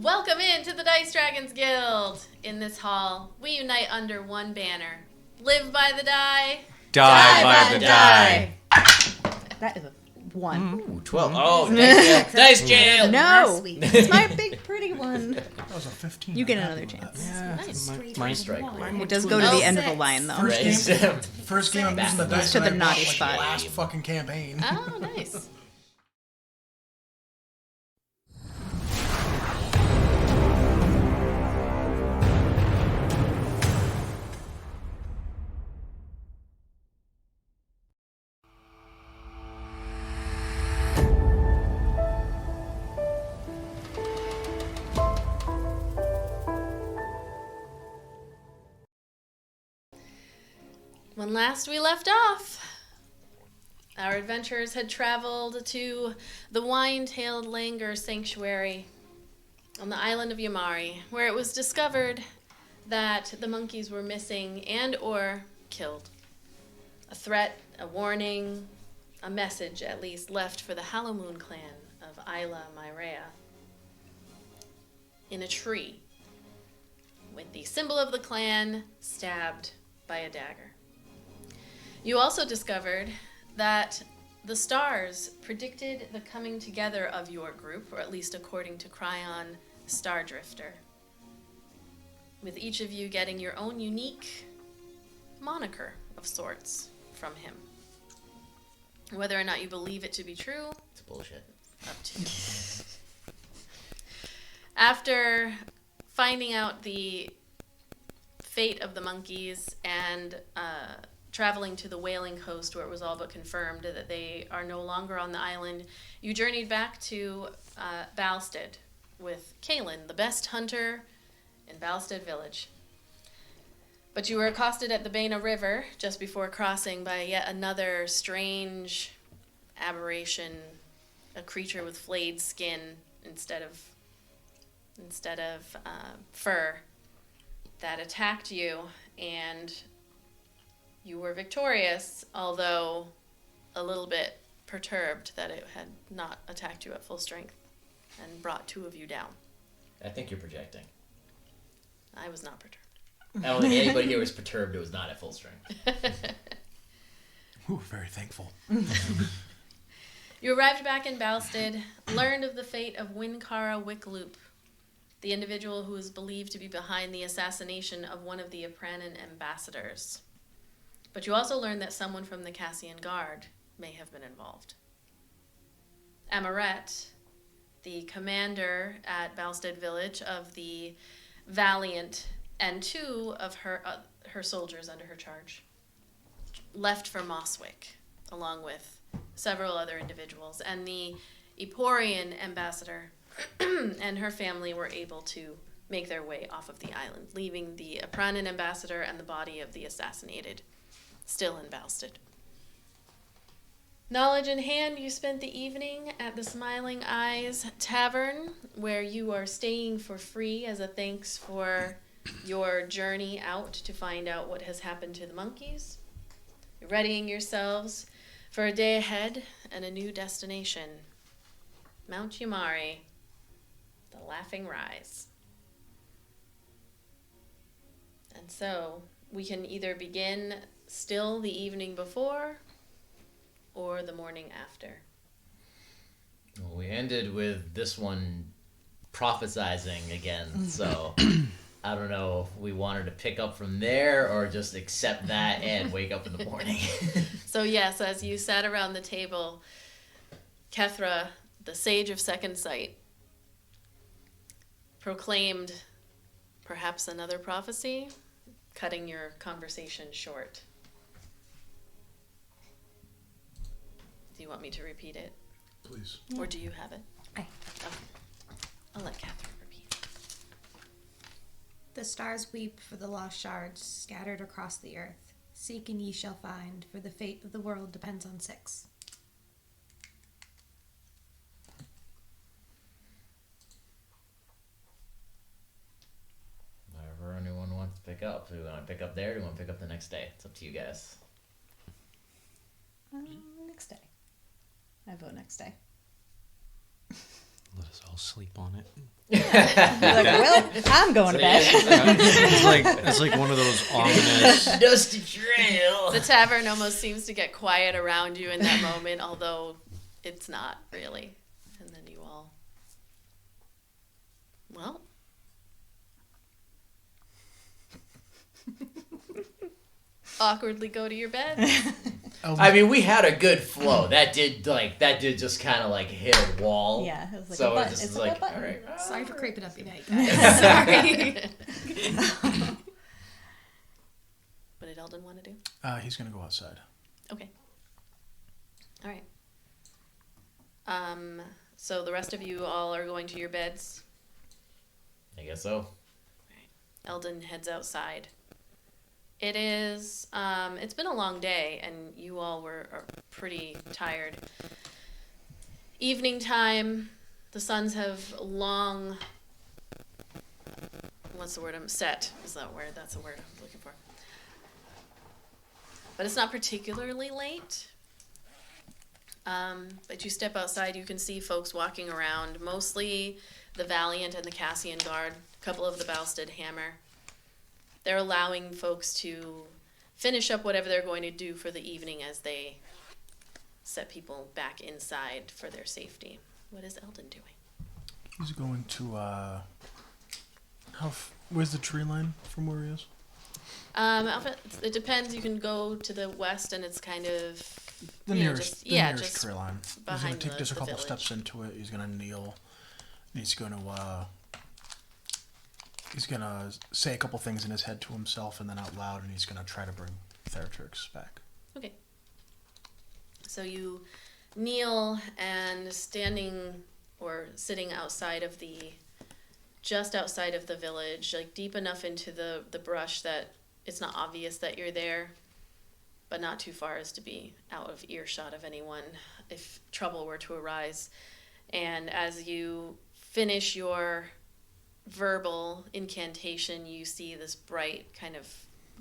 Welcome into the Dice Dragons Guild. In this hall, we unite under one banner. Live by the die. Die by the die. That is a 1. Ooh, 12. Oh, nice jail. No, it's my big pretty one. That was a 15. You get another chance. Yeah. Nice. Mine strike. It does go to the end of the line, though. First game I'm using the dice To the and I naughty bought, like, spot. last fucking campaign. Oh, nice. When last we left off, our adventurers had traveled to the wine-tailed langur sanctuary on the island of Yamari, where it was discovered that the monkeys were missing and or killed. A threat, a warning, a message at least left for the Hallowmoon clan of Ayla Myrea in a tree with the symbol of the clan stabbed by a dagger. You also discovered that the stars predicted the coming together of your group, or at least according to Cryon Stardrifter, with each of you getting your own unique moniker of sorts from him. Whether or not you believe it to be true, It's bullshit. up to you. After finding out the fate of the monkeys and traveling to the Whaling Coast, where it was all but confirmed that they are no longer on the island, you journeyed back to Balstead with Kaelin, the best hunter in Balstead Village. But you were accosted at the Baina River just before crossing by yet another strange aberration, a creature with flayed skin instead of fur that attacked you, and you were victorious, although a little bit perturbed that it had not attacked you at full strength and brought two of you down. I think you're projecting. I was not perturbed. I don't think anybody here was perturbed. It was not at full strength. Ooh, very thankful. You arrived back in Balstead, learned of the fate of Winkara Wickloop, the individual who is believed to be behind the assassination of one of the Apranan ambassadors. But you also learned that someone from the Cassian Guard may have been involved. Amaret, the commander at Balstead Village of the Valiant, and two of her soldiers under her charge, left for Mosswick, along with several other individuals. And the Eporian ambassador and her family were able to make their way off of the island, leaving the Apranan ambassador and the body of the assassinated still in Balstead. Knowledge in hand, you spent the evening at the Smiling Eyes Tavern, where you are staying for free as a thanks for your journey out to find out what has happened to the monkeys. You're readying yourselves for a day ahead and a new destination. Mount Yamari, the Laughing Rise. And so, we can either begin still the evening before or the morning after. Well, we ended with this one prophesizing again, so I don't know if we wanted to pick up from there or just accept that and wake up in the morning. So yes, as you sat around the table, Kethra, the Sage of Second Sight, proclaimed perhaps another prophecy, cutting your conversation short. Do you want me to repeat it? Please. Or do you have it? Aye. Okay. I'll let Catherine repeat. The stars weep for the lost shards scattered across the earth. Seek and ye shall find, for the fate of the world depends on 6. Whatever anyone wants to pick up. Do we want to pick up there? Do we want to pick up the next day? It's up to you guys. Next day. I vote next day. Let us all sleep on it. You're like, well, I'm going to bed. It's like one of those ominous. Dusty trail. The tavern almost seems to get quiet around you in that moment, although it's not really. And then you all, well, awkwardly go to your bed. I mean, we had a good flow. That did just kind of like hit a wall. Yeah, it was like So a it button. just It's was like like, a button. all right. Sorry for creeping up your night, guys. Sorry. What did Eldon want to do? He's gonna go outside. Okay. All right. So the rest of you all are going to your beds. I guess so. Eldon heads outside. It is, it's been a long day, and you all are pretty tired. Evening time, the suns have long, what's the word I'm set? Is that word? That's a word I'm looking for. But it's not particularly late. But you step outside, you can see folks walking around, mostly the Valiant and the Cassian Guard, a couple of the Balstead Hammer. They're allowing folks to finish up whatever they're going to do for the evening as they set people back inside for their safety. What is Eldon doing? He's going to where's the tree line from where he is? It depends. You can go to the west, and it's kind of The nearest just tree line. He's gonna behind take just a the couple village. steps into it. He's gonna kneel. And he's gonna say a couple things in his head to himself and then out loud, and he's gonna try to bring Theratrix back. Okay. So you kneel and standing or sitting outside of just outside of the village, like deep enough into the brush that it's not obvious that you're there, but not too far as to be out of earshot of anyone if trouble were to arise. And as you finish your verbal incantation, you see this bright kind of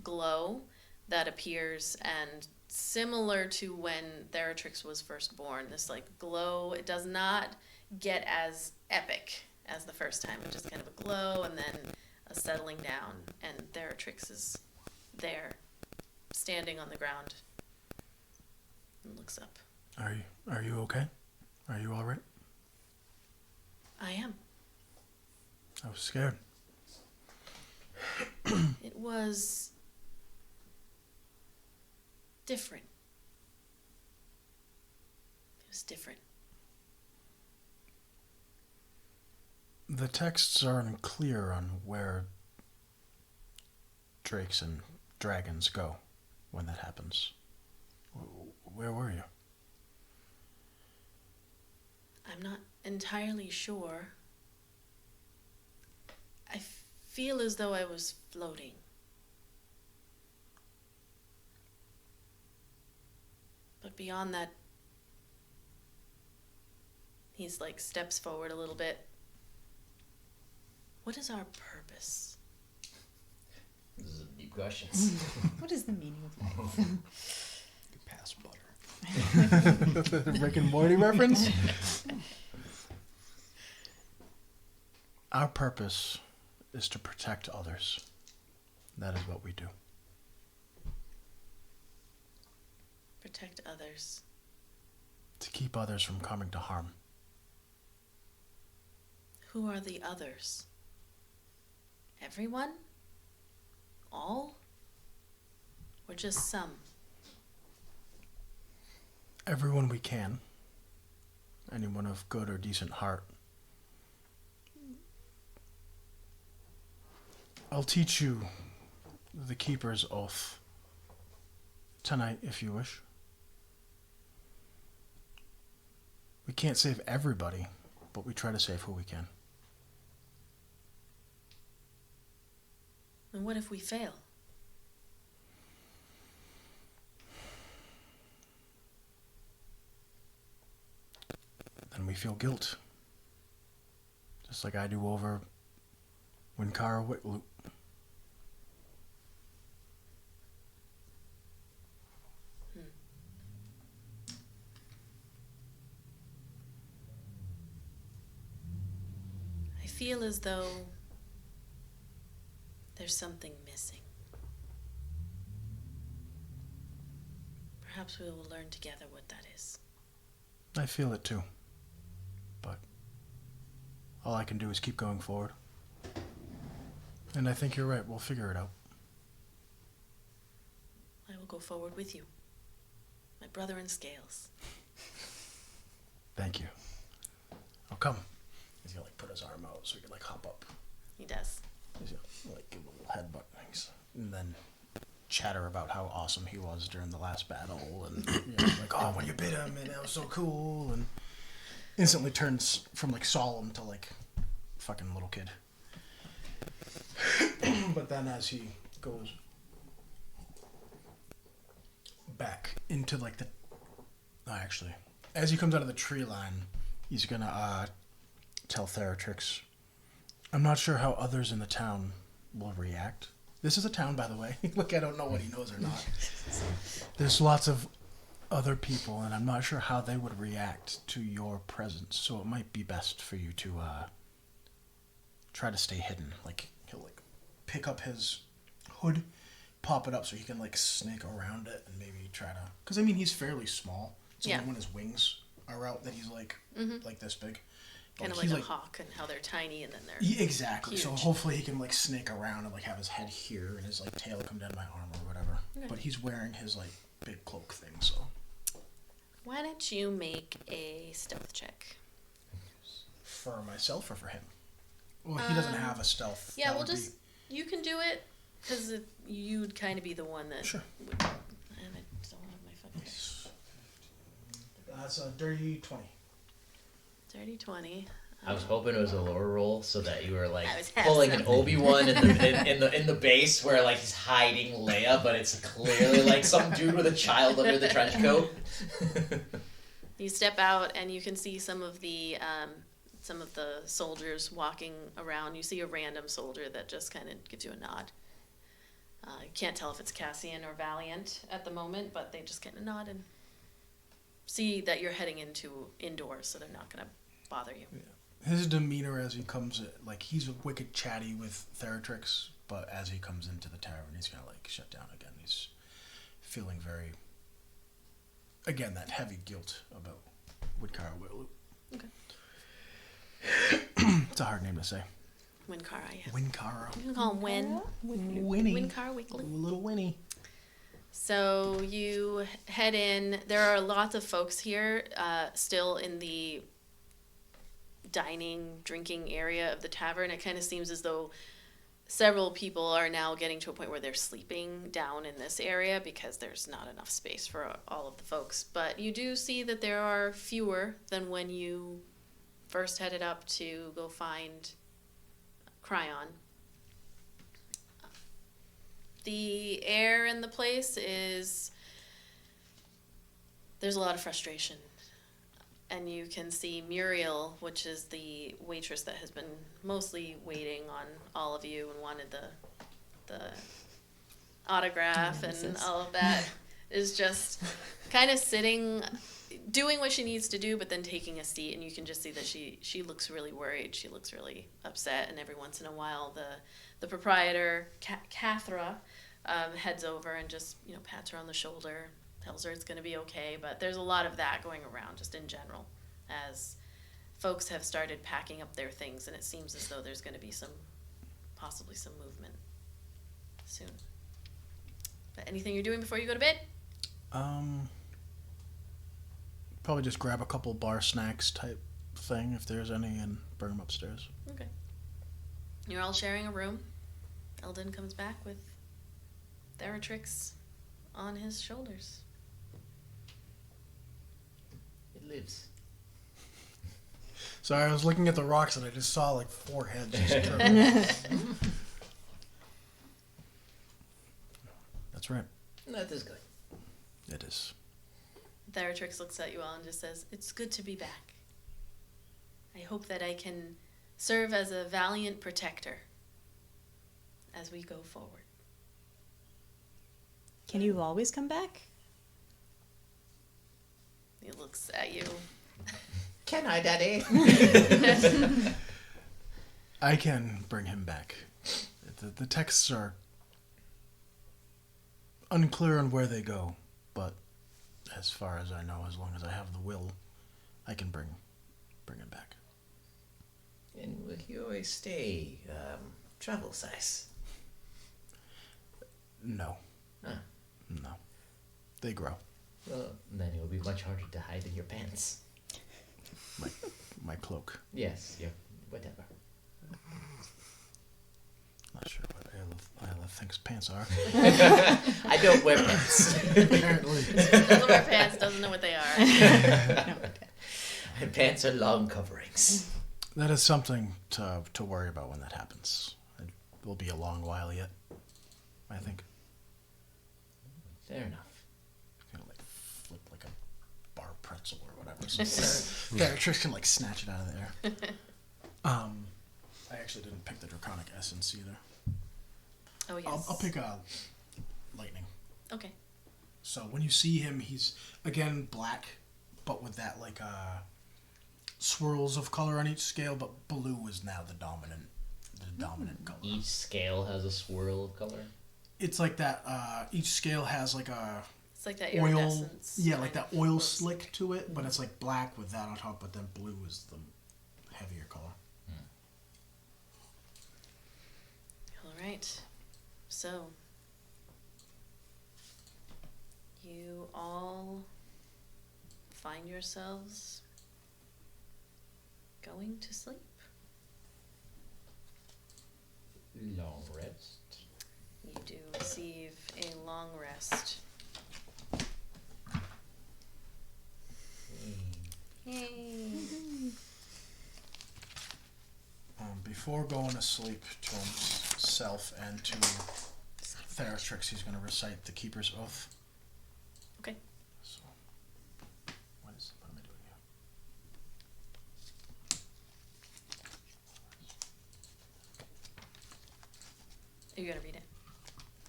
glow that appears, and similar to when Theratrix was first born, this like glow, it does not get as epic as the first time. It's just kind of a glow and then a settling down, and Theratrix is there, standing on the ground, and looks up. Are you okay? Are you all right? I am. I was scared. It was different. It was different. The texts aren't clear on where drakes and dragons go when that happens. Where were you? I'm not entirely sure. I feel as though I was floating. But beyond that, he's like steps forward a little bit. What is our purpose? This is a deep question. What is the meaning of life? Pass butter. Rick and Morty reference? Our purpose is to protect others. That is what we do. Protect others. To keep others from coming to harm. Who are the others? Everyone? All? Or just some? Everyone we can. Anyone of good or decent heart. I'll teach you the Keeper's Oath tonight, if you wish. We can't save everybody, but we try to save who we can. And what if we fail? Then we feel guilt. Just like I do over Winkara Whitloop. feel as though there's something missing. Perhaps we will learn together what that is. I feel it too. But all I can do is keep going forward. And I think you're right. We'll figure it out. I will go forward with you. My brother in scales. Thank you. I'll come. He's gonna like put his arm out so he can like hop up. He does. He's gonna like give a little headbutt things, and then chatter about how awesome he was during the last battle, and like, oh, when you bit him, and that was so cool, and instantly turns from like solemn to like fucking little kid. But then as he goes back into like the, actually, as he comes out of the tree line, he's gonna tell Theratrix, I'm not sure how others in the town will react. This is a town, by the way. Look, I don't know what he knows or not. There's lots of other people, and I'm not sure how they would react to your presence. So it might be best for you to try to stay hidden. Like, he'll like pick up his hood, pop it up so he can like snake around it, and maybe try to. Because I mean, he's fairly small. It's only when his wings are out that he's like this big. Kind of he's like a hawk, and how they're tiny and then they're Yeah, exactly. huge. So hopefully he can like snake around and like have his head here and his like tail come down my arm or whatever. Okay. But he's wearing his like big cloak thing, so. Why don't you make a stealth check? For myself or for him? Well, he doesn't have a stealth. Yeah, That we'll would just you can do it because you'd kind of be the one that. Sure. Would, and I don't have my fucking That's a dirty 20. dirty 20. I was hoping it was a lower roll so that you were like I was half pulling an something. Obi-Wan in the base where like he's hiding Leia, but it's clearly like some dude with a child under the trench coat. You step out and you can see some of the soldiers walking around. You see a random soldier that just kind of gives you a nod. You can't tell if it's Cassian or Valiant at the moment, but they just kind of nod and see that you're heading into indoors, so they're not going to bother you. His demeanor as he comes, like he's wicked chatty with Theratrix, but as he comes into the tavern, he's gonna like shut down again. He's feeling very, again, that heavy guilt about Woodkara Willu. Okay. It's a hard name to say. Winkara, yeah. Winkara. You can call him Win. Winnie. Winkara Wickly. Little Winnie. So you head in. There are lots of folks here still in the dining, drinking area of the tavern. It kind of seems as though several people are now getting to a point where they're sleeping down in this area because there's not enough space for all of the folks. But you do see that there are fewer than when you first headed up to go find Cryon. The air in the place is... There's a lot of frustration. And you can see Muriel, which is the waitress that has been mostly waiting on all of you and wanted the autograph and all of that, is just kind of sitting, doing what she needs to do, but then taking a seat. And you can just see that she looks really worried. She looks really upset. And every once in a while, the proprietor, Kethra, heads over and just pats her on the shoulder, tells her it's going to be okay. But there's a lot of that going around just in general as folks have started packing up their things, and it seems as though there's going to be possibly some movement soon. But anything you're doing before you go to bed? Probably just grab a couple bar snacks type thing if there's any and bring them upstairs. Okay. You're all sharing a room. Eldon comes back with Theratrix on his shoulders. It lives. Sorry, I was looking at the rocks and I just saw like 4 heads just turn. That's right. That is good. It is. Theratrix looks at you all and just says, "It's good to be back. I hope that I can serve as a valiant protector as we go forward." Can you always come back? He looks at you. Can I, Daddy? I can bring him back. The texts are unclear on where they go, but as far as I know, as long as I have the will, I can bring him back. And will he always stay travel size? No. Huh. No. They grow. Well, then it will be much harder to hide in your pants. My cloak. Yes, yeah, whatever. Not sure what Ayla thinks pants are. I don't wear pants. Apparently. Doesn't wear pants, doesn't know what they are. My pants are long coverings. That is something to worry about when that happens. It will be a long while yet, I think. Fair enough. It's gonna like flip like a bar pretzel or whatever. So Beatrix can like snatch it out of the air. I actually didn't pick the draconic essence either. Oh, yes. I'll pick lightning. Okay. So when you see him, he's again black, but with that like swirls of color on each scale. But blue is now the dominant color. Each scale has a swirl of color. It's like that. Each scale has like a It's like that oil. iridescence. Yeah, like that kind of oil looks. slick to it, but it's like black with that on top. But then blue is the heavier color. All right. So, you all find yourselves going to sleep. Long rest. You do receive a long rest. Yay. Before going to sleep to himself and to Theratrix, he's going to recite the Keeper's Oath. Okay. So, what am I doing here? Are you going to read it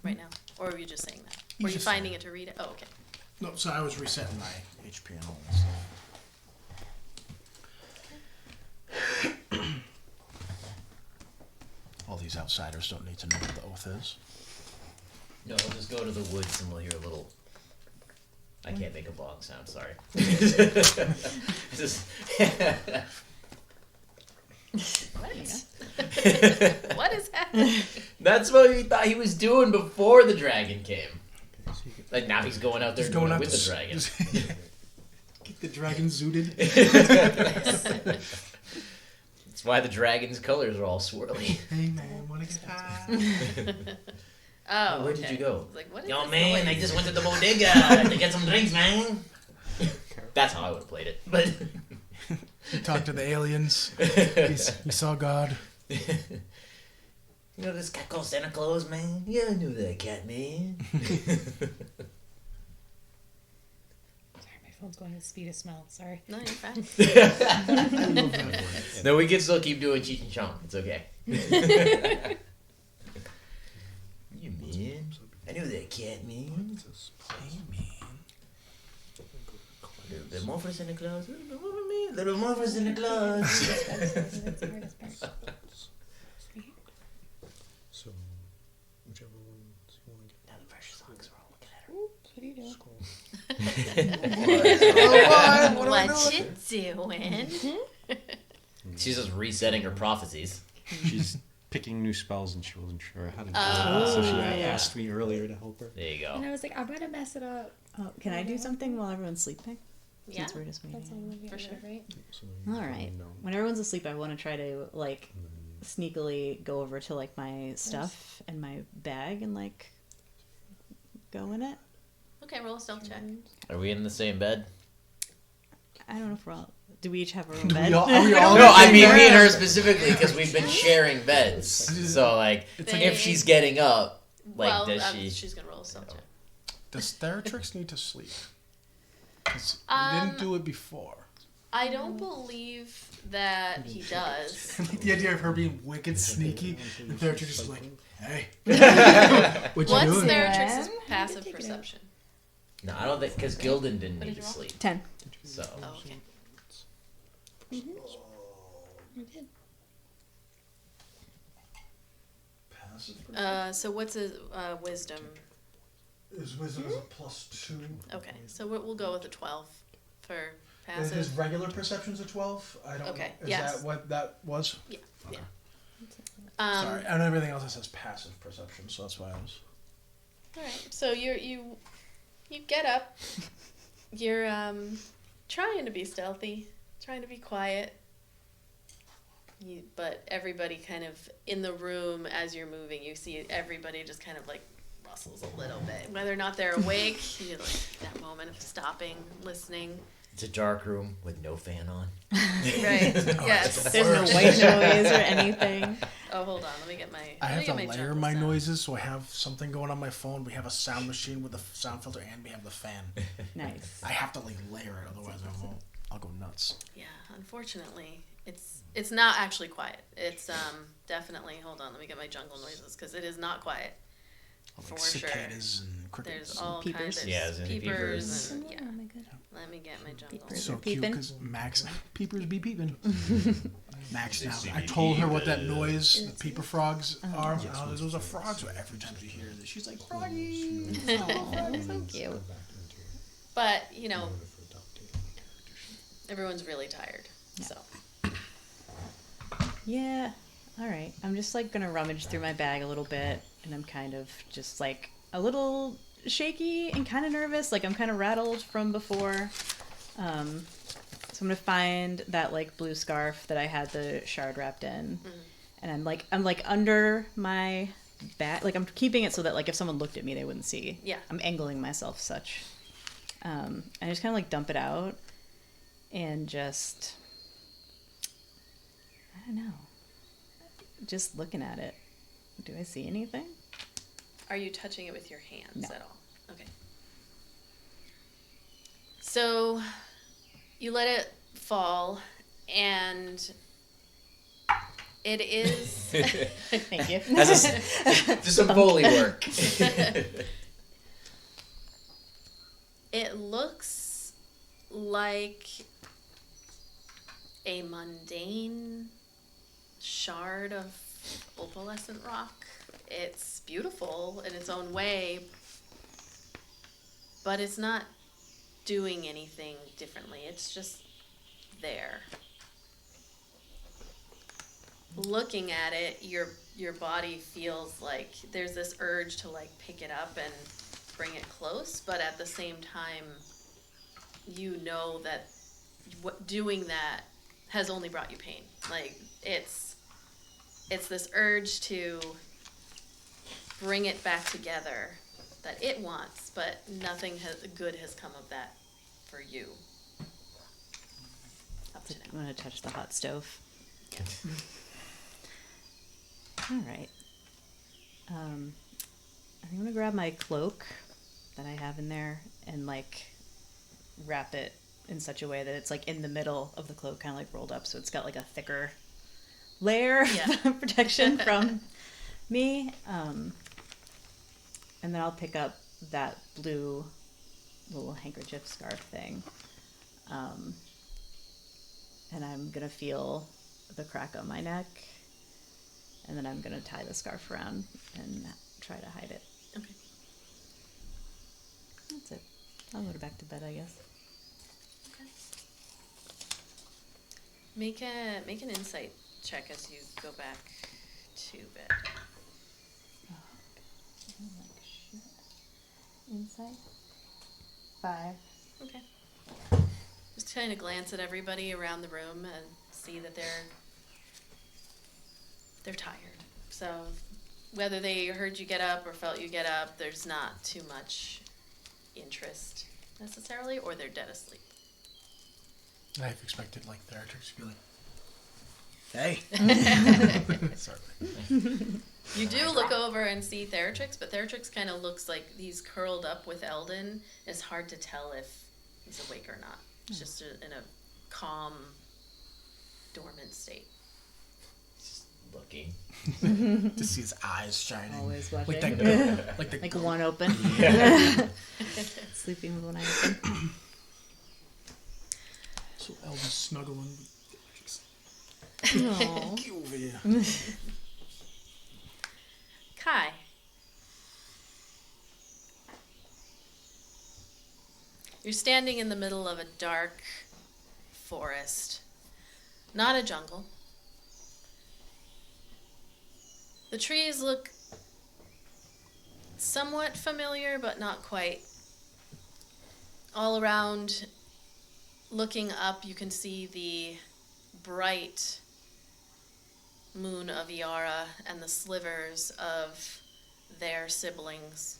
right now? Or are you just saying that? He's Were you just finding saying it to read it? Oh, okay. No, so I was resetting my HP and all that stuff. All these outsiders don't need to know what the oath is. No, we'll just go to the woods and we'll hear a little. I can't make a bong sound, sorry. Just What? What is happening? That's what he thought he was doing before the dragon came. Like now he's going out there He's doing going it out with to the dragon. Get the dragon zooted. That's why the dragon's colors are all swirly. Hey man, wanna get high? Oh, Where did you go? Like, what is Yo this man, noise? I just went to the bodega to get some drinks, man. That's how I would have played it. But He talked to the aliens. He saw God. you know this cat called Santa Claus, man? Yeah, I knew that cat, man. Sorry, my phone's going at the speed of smell. Sorry. No, you're fine. No, we can still keep doing Cheech and Chong. It's okay. You man. I knew that cat, man. Hey man. A little bit more for Santa Claus. A little bit more for me. A little more for Santa Claus. That's the hardest part. So, whichever ones you want to get. Now the pressure songs are all looking at her. What are you doing? What you doing? She's just resetting her prophecies. She's picking new spells and she wasn't sure how to do Oh, it. So she yeah. asked me earlier to help her. There you go. And I was like, I'm gonna mess it up. Oh, can I do something while everyone's sleeping? Yeah. Since we're just waiting. That's all Olivia For did, sure. right? So All right. When everyone's asleep, I want to try to like sneakily go over to like my stuff and my bag and like go in it. Okay, roll a stealth check. Are we in the same bed? I don't know if we're all. Do we each have our own Do bed? we all, are we all No, I in mean there? me and her specifically because we've been sharing beds. So like, if she's getting up, like Well, does she? she's gonna roll a stealth check. Does Theratrix need to sleep? 'Cause we Um, didn't do it before. I don't believe that he does. Like the idea of her being wicked sneaky, and Theratrix is like, hey. What you What's doing? Theratrix's Yeah. passive take it out. perception? No, I don't think because Gildan didn't What need did to you roll? sleep. 10. So Oh, okay. I did. passive? So what's his wisdom? His wisdom is a +2. Okay, so we'll go with a 12 for His passive. regular perception's a 12. I don't Okay, know. Is yes. that what that was? Yeah, Okay. yeah. Sorry, and everything else it says passive perception, so that's why I was. All right. So you get up. You're trying to be stealthy, trying to be quiet. But everybody kind of in the room as you're moving, you see everybody just kind of like rustles a little bit. Whether or not they're awake, you like that moment of stopping, listening. It's a dark room with no fan on. Right. Yes. There's no white noise or anything. Oh, hold on. Let me get my. I have to let me get layer jungle my sound. noises, so I have something going on my phone. We have a sound machine with a sound filter, and we have the fan. Nice. I have to like layer it, otherwise I'll go nuts. Yeah. Unfortunately, it's not actually quiet. It's definitely. Hold on. Let me get my jungle noises because it is not quiet. Like For sure. cicadas and crickets. There's all Peepers. kinds of Yeah, there's any peepers. and yeah. Oh my god. Let me get my jungle. Peepers. So Are cute peeping? because Max peepers be peeping. Max They now. see I me told her what that peeping. noise, the peeper frogs are. Yes, Oh, yes, those are yes, frogs. So yes. every time she hears it, she's like froggy. Aw, so cute. But you know, everyone's really tired. So Yeah. All right. I'm just like gonna rummage through my bag a little bit, and I'm kind of just like a little shaky and kind of nervous. Like I'm kind of rattled from before. So I'm gonna find that like blue scarf that I had the shard wrapped in, and I'm like under my bag. Like I'm keeping it so that like if someone looked at me, they wouldn't see. Yeah. I'm angling myself such. And I just kind of like dump it out, and just I don't know. Just looking at it. Do I see anything? are you touching it with your hands No. at all? Okay. So you let it fall, and it is. Thank you. Just some Foley work. It looks like a mundane shard of opalescent rock. It's beautiful in its own way, but it's not doing anything differently. It's just there. Looking at it, your body feels like there's this urge to like pick it up and bring it close, but at the same time, you know that doing that has only brought you pain. Like it's this urge to bring it back together that it wants, but nothing good has come of that for you. Up to now. I'm gonna touch the hot stove. All right. I'm gonna grab my cloak that I have in there and like wrap it in such a way that it's like in the middle of the cloak, kind of like rolled up, so it's got like a thicker layer of protection from me. And then I'll pick up that blue little handkerchief scarf thing. And I'm gonna feel the crack on my neck, and then I'm gonna tie the scarf around and try to hide it. Okay. That's it. I'll go back to bed, I guess. Make an insight check as you go back to bed. Insight? 5. Okay. Just kind of glance at everybody around the room and see that they're tired. So whether they heard you get up or felt you get up, there's not too much interest necessarily, or they're dead asleep. I've expected like Theratrix to be like, hey. Sorry. You do look over and see Theratrix, but Theratrix kind of looks like he's curled up with Eldon. It's hard to tell if he's awake or not. It's just in a calm, dormant state. Just looking. To see his eyes shining. Always Like watching. that girl. Like the Like girl. one open. Sleeping with one eye open. So Eldon's snuggling with Theratrix. Aw. Get over here. Hi. You're standing in the middle of a dark forest, not a jungle. The trees look somewhat familiar, but not quite. All around, looking up, you can see the bright moon of Iara and the slivers of their siblings.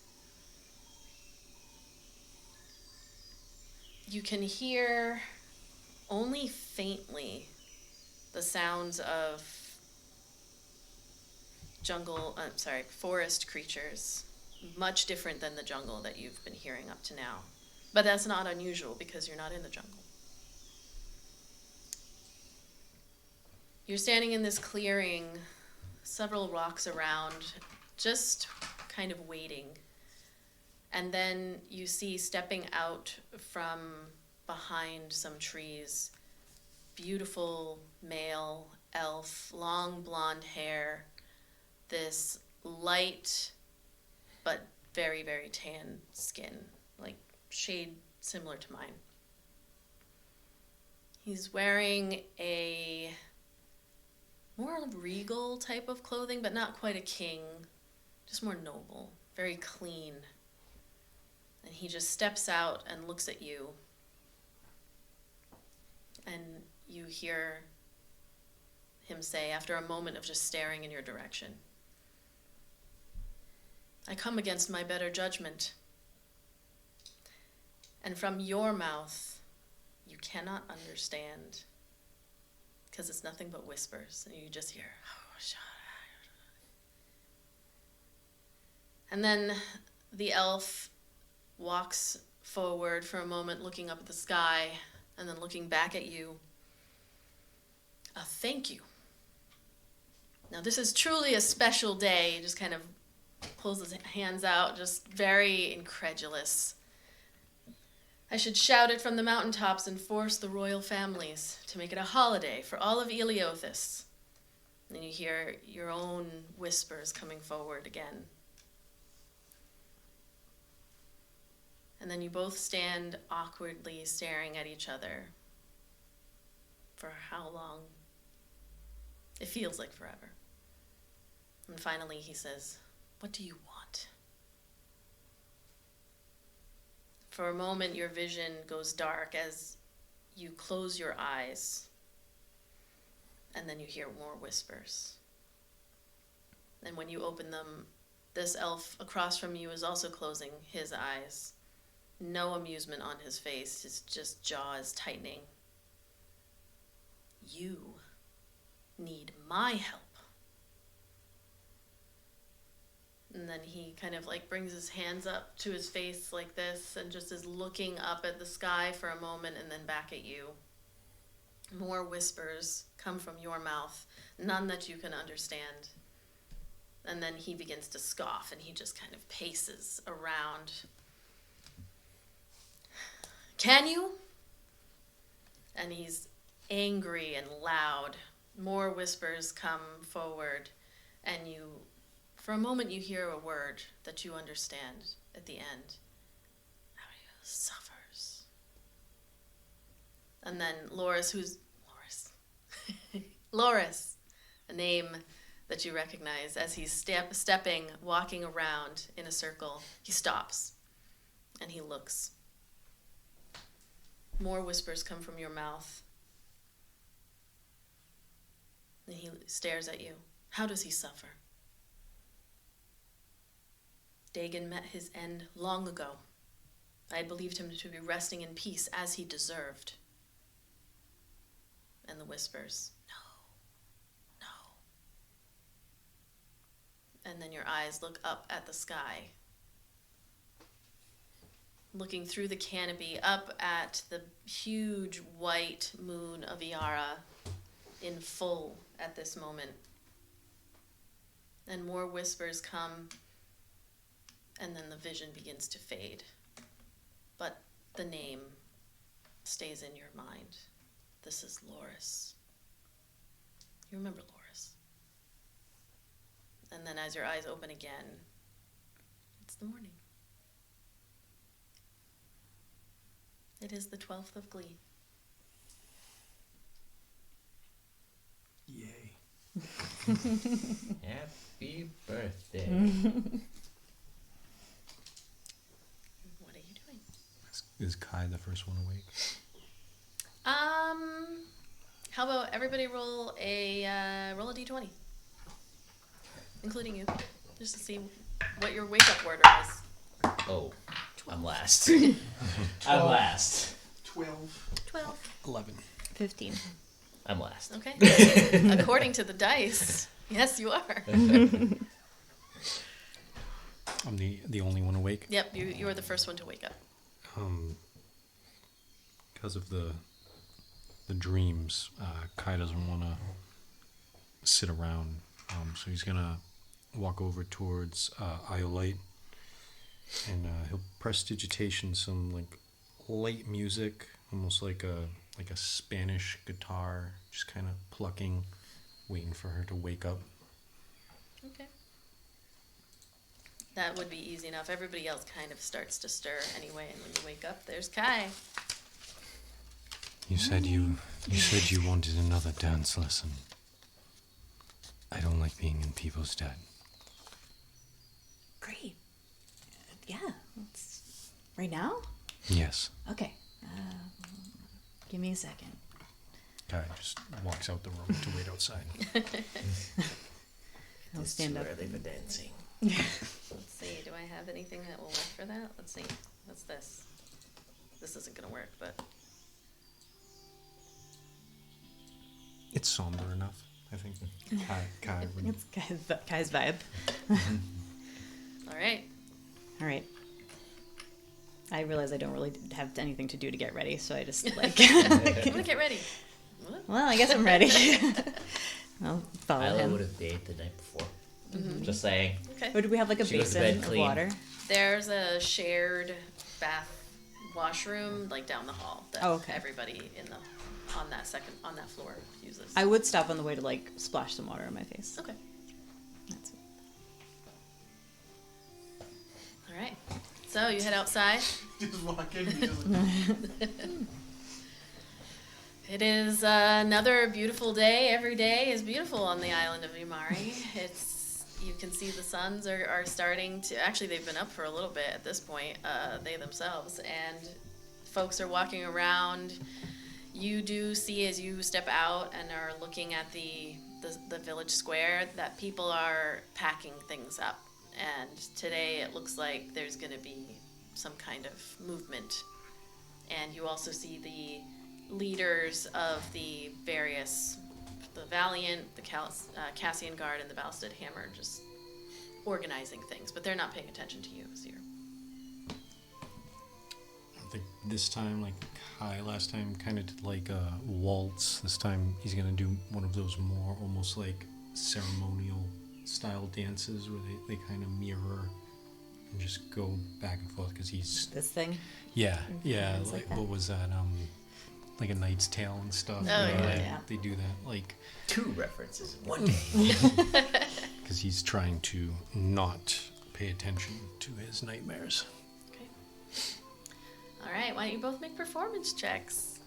You can hear only faintly the sounds of forest creatures, much different than the jungle that you've been hearing up to now. But that's not unusual because you're not in the jungle. You're standing in this clearing, several rocks around, just kind of waiting. And then you see stepping out from behind some trees, beautiful male elf, long blonde hair, this light but very, very tan skin, like shade similar to mine. He's wearing a more regal type of clothing, but not quite a king, just more noble, very clean. And he just steps out and looks at you. And you hear him say, after a moment of just staring in your direction, I come against my better judgment. And from your mouth, you cannot understand, because it's nothing but whispers, and you just hear, and then the elf walks forward for a moment, looking up at the sky, and then looking back at you. Thank you. Now, this is truly a special day. He just kind of pulls his hands out, just very incredulous. I should shout it from the mountaintops and force the royal families to make it a holiday for all of Eleothis. And you hear your own whispers coming forward again. And then you both stand awkwardly staring at each other. For how long? It feels like forever. And finally he says, what do you want? For a moment your vision goes dark as you close your eyes. And then you hear more whispers. And when you open them, this elf across from you is also closing his eyes. No amusement on his face, his just jaws tightening. You need my help. And then he kind of like brings his hands up to his face like this and just is looking up at the sky for a moment and then back at you. More whispers come from your mouth, none that you can understand. And then he begins to scoff and he just kind of paces around. Can you? And he's angry and loud. More whispers come forward, and for a moment you hear a word that you understand at the end. Suffers. And then Loris, Loris, a name that you recognize as he's stepping, walking around in a circle. He stops, and he looks. More whispers come from your mouth. And he stares at you. How does he suffer? Dagon met his end long ago. I had believed him to be resting in peace as he deserved. And the whispers, no. And then your eyes look up at the sky. Looking through the canopy up at the huge white moon of Iara in full at this moment. And more whispers come, and then the vision begins to fade. But the name stays in your mind. This is Loris. You remember Loris? And then as your eyes open again, it's the morning. It is the 12th of Glee. Yay. Happy birthday. What are you doing? Is Kai the first one awake? How about everybody roll a d20, including you, just to see what your wake-up order is. Oh, I'm last. I'm last. 12. 11. 15. I'm last. Okay. According to the dice, yes, you are. I'm the only one awake. Yep, you are the first one to wake up. Because of the dreams, Kai doesn't want to sit around, so he's gonna walk over towards Iolite, and he'll prestidigitation some like light music, almost like a Spanish guitar, just kind of plucking, waiting for her to wake up. Okay. That would be easy enough. Everybody else kind of starts to stir anyway, and when you wake up, there's Kai. You said you wanted another dance lesson. I don't like being in people's debt. Great. Yeah. Let's... Right now? Yes. Okay. Give me a second. Kai just walks out the room to wait outside. I'll It's stand too up. early for dancing. Let's see, do I have anything that will work for that? Let's see. What's this? This isn't going to work, but... It's somber enough, I think. Kai would... It's Kai's vibe. All right. All right. I realize I don't really have anything to do to get ready, so I just like... I'm going to get ready. What? Well, I guess I'm ready. I'll follow Ayla him. would have bathed the night before. Just saying. Okay. Or do we have like a She goes to bed basin of clean. water? There's a shared bath washroom like down the hall that Oh, okay. everybody on that floor uses. I would stop on the way to like splash some water on my face. Okay. That's it. All right. So you head outside. Just walk in. It is another beautiful day. Every day is beautiful on the island of Umari. You can see the suns are starting to, actually they've been up for a little bit at this point, they themselves, and folks are walking around. You do see as you step out and are looking at the village square that people are packing things up. And today it looks like there's going to be some kind of movement. And you also see the leaders of the various, the Valiant, the Cassian Guard, and the Balsted Hammer just organizing things, but they're not paying attention to you, so you're... I think this time, like Kai last time, kind of did like a waltz. This time he's going to do one of those more almost like ceremonial style dances where they kind of mirror and just go back and forth because he's... This thing? Yeah, Things like like what was that? Like a Knight's Tale and stuff. Oh, yeah. They do that, like... 2 references in one day. Because he's trying to not pay attention to his nightmares. Okay. All right, why don't you both make performance checks?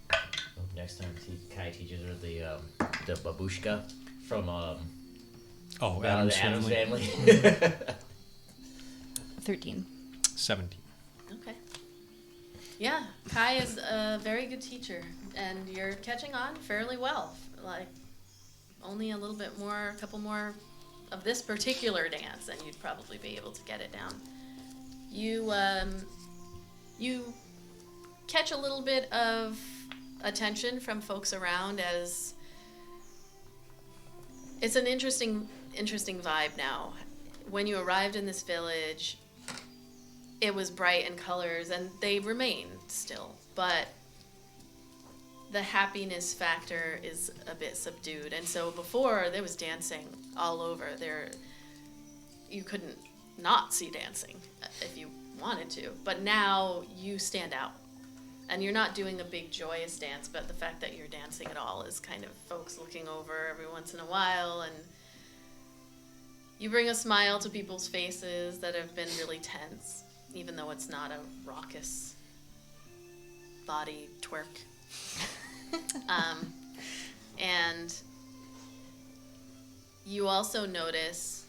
Well, next time Kai teaches her the babushka from Oh, the Adam's Addams family. family. 13. 17. Okay. Yeah, Kai is a very good teacher, and you're catching on fairly well. Like, only a little bit more, a couple more of this particular dance, and you'd probably be able to get it down. You catch a little bit of attention from folks around as it's an interesting vibe now. When you arrived in this village, it was bright in colors, and they remain still, but the happiness factor is a bit subdued. And so before, there was dancing all over. You couldn't not see dancing if you wanted to, but now you stand out. And you're not doing a big joyous dance, but the fact that you're dancing at all is kind of folks looking over every once in a while, and you bring a smile to people's faces that have been really tense, even though it's not a raucous body twerk. And you also notice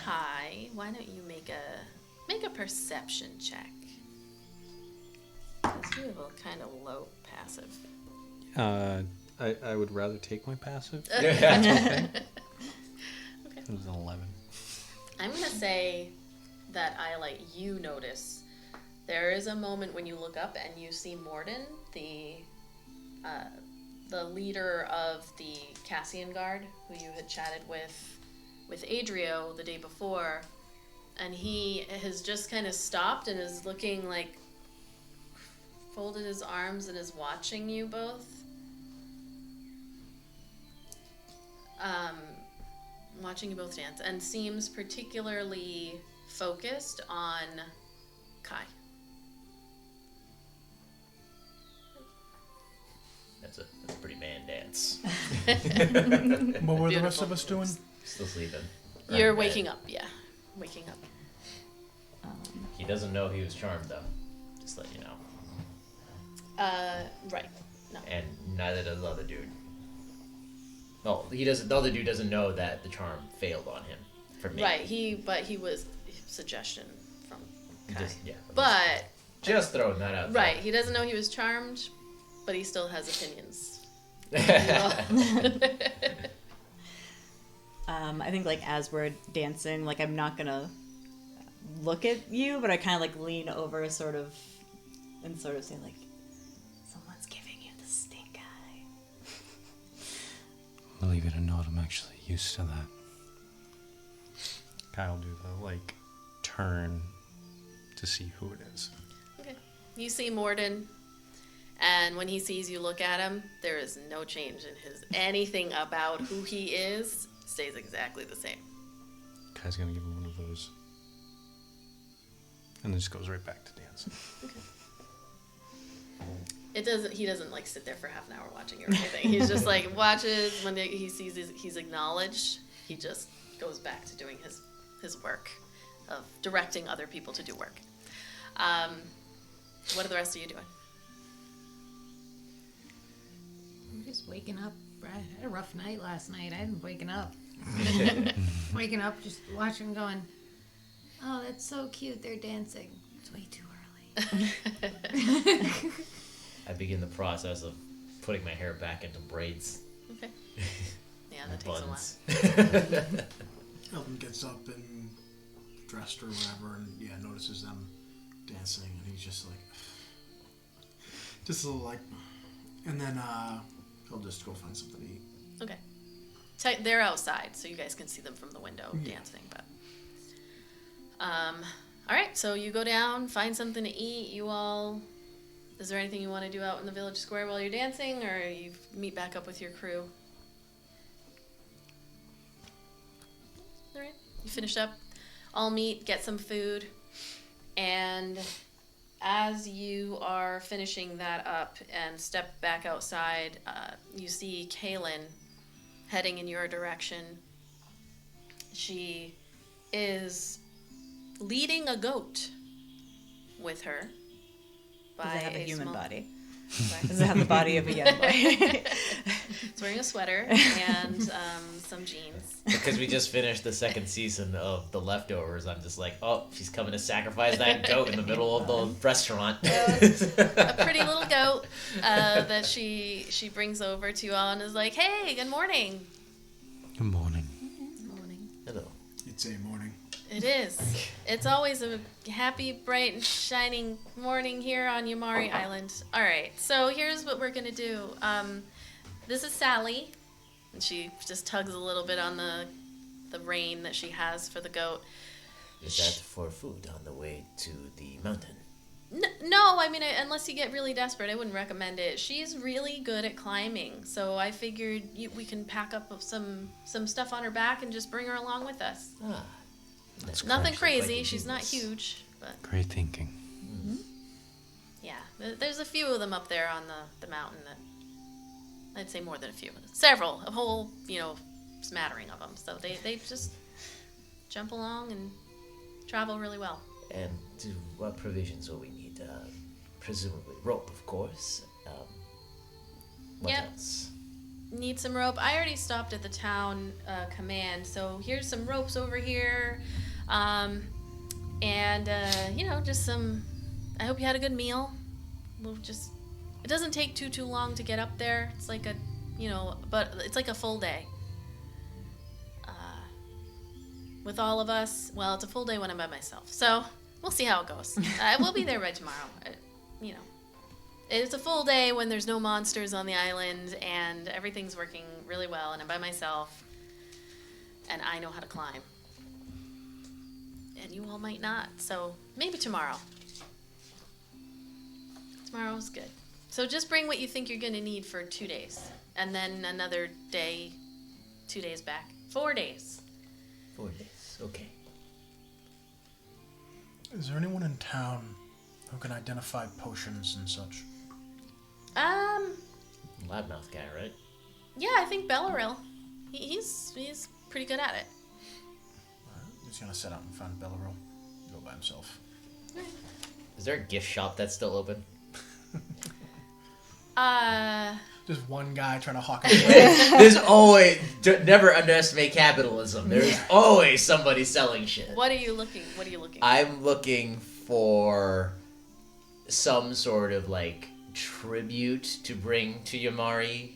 Kai. Why don't you make a perception check? Because you have a kind of low passive. I would rather take my passive. Okay. It was an 11. I'm gonna say that Iolite, you notice there is a moment when you look up and you see Morden, the leader of the Cassian Guard, who you had chatted with Adrio the day before, and he has just kind of stopped and is looking like folded his arms and is watching you both. Watching you both dance, and seems particularly focused on Kai. That's a pretty man dance. What were the rest Beautiful. of us doing? Still sleeping. You're waking up, yeah. Waking up. He doesn't know he was charmed, though. Just let you know. Right. No. And neither does the other dude. No, he doesn't. The other dude doesn't know that the charm failed on him. For me. Right, he was suggestion from Kai. Yeah. But Just throwing that out there. right, he doesn't know he was charmed, but he still has opinions. I think like as we're dancing, like I'm not gonna look at you, but I kind of like lean over, sort of say like, someone's giving you the stink eye. Believe it or not, I'm actually used to that. Kyle do the like turn to see who it is. Okay. You see Morden, and when he sees you look at him, there is no change in his anything about who he is stays exactly the same. Kai's gonna give him one of those. And then just goes right back to dancing. He doesn't like sit there for half an hour watching you or anything. He's just like watches when he sees he's acknowledged. He just goes back to doing his work of directing other people to do work. What are the rest of you doing? I'm just waking up. I had a rough night last night. I'm waking up. Waking up, just watching, going, oh, that's so cute. They're dancing. It's way too early. I begin the process of putting my hair back into braids. Okay. Yeah, that takes Buns. a while. Eldon gets up and dressed or whatever, and yeah, notices them dancing, and he's just like, just a little like, and then he'll just go find something to eat. Okay. They're outside, so you guys can see them from the window dancing. But all right, so you go down, find something to eat. You all, is there anything you want to do out in the village square while you're dancing, or you meet back up with your crew? All right, you finish up, all meet, get some food, and as you are finishing that up and step back outside, you see Kaylin heading in your direction. She is leading a goat with her. Does it have a human small- body? Sorry. Does it have the body of a young boy? It's wearing a sweater and some jeans. Because we just finished the second season of The Leftovers, I'm just like, oh, she's coming to sacrifice that goat in the middle of the restaurant. A pretty little goat that she brings over to you all and is like, hey, good morning. Good morning. Morning. Hello. It's a morning. It is. It's always a happy, bright, and shining morning here on Yamari Island. All right, so here's what we're gonna do. This is Sally, and she just tugs a little bit on the rein that she has for the goat. Is that for food on the way to the mountain? No, I mean, unless you get really desperate, I wouldn't recommend it. She's really good at climbing, so I figured we can pack up some stuff on her back and just bring her along with us. Ah, That's Nothing Actually, crazy. like She's not genius. huge, but Great thinking. There's a few of them up there on the mountain that I'd say more than a few. Several, a whole, smattering of them. So they just jump along and travel really well. And what provisions will we need? Presumably rope, of course. What Yep. else? Need some rope. I already stopped at the town command, so here's some ropes over here. Just some. I hope you had a good meal. It doesn't take too long to get up there. It's like but it's like a full day. With all of us, well, it's a full day when I'm by myself. So we'll see how it goes. We'll be there by tomorrow. It's a full day when there's no monsters on the island and everything's working really well and I'm by myself and I know how to climb. And you all might not, so maybe tomorrow. Tomorrow's good. So just bring what you think you're going to need for 2 days. And then another day, 2 days back. 4 days. 4 days, okay. Is there anyone in town who can identify potions and such? Loudmouth guy, right? Yeah, I think Bellaril. He's pretty good at it. He's gonna set out and find Bellaril. Go by himself. Is there a gift shop that's still open? Just one guy trying to hawk it. There's always... Never underestimate capitalism. There's always somebody selling shit. What are you looking? I'm looking for some sort of, tribute to bring to Yamari.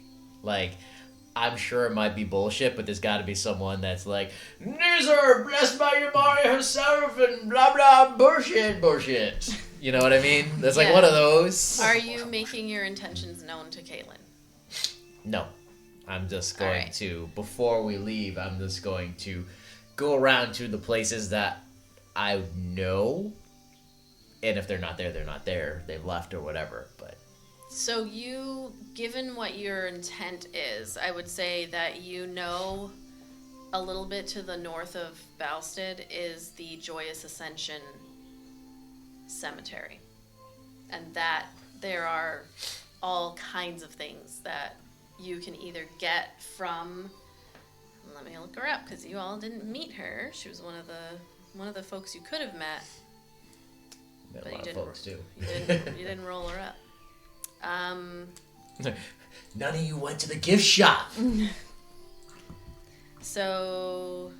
I'm sure it might be bullshit, but there's got to be someone that's like, these are blessed by Yamari herself and blah blah bullshit. You know what I mean? That's Yeah. one of those. Are you making your intentions known to Caitlin? No. I'm just going Alright. to, before we leave, I'm just going to go around to the places that I know. And if they're not there, they're not there. They've left or whatever, but... So given what your intent is, I would say that a little bit to the north of Balstead is the Joyous Ascension Cemetery. And that there are all kinds of things that you can either get from... Let me look her up, because you all didn't meet her. She was one of the folks you could have met. Met But a you lot of didn't- folks, too. You didn't roll her up. None of you went to the gift shop. So,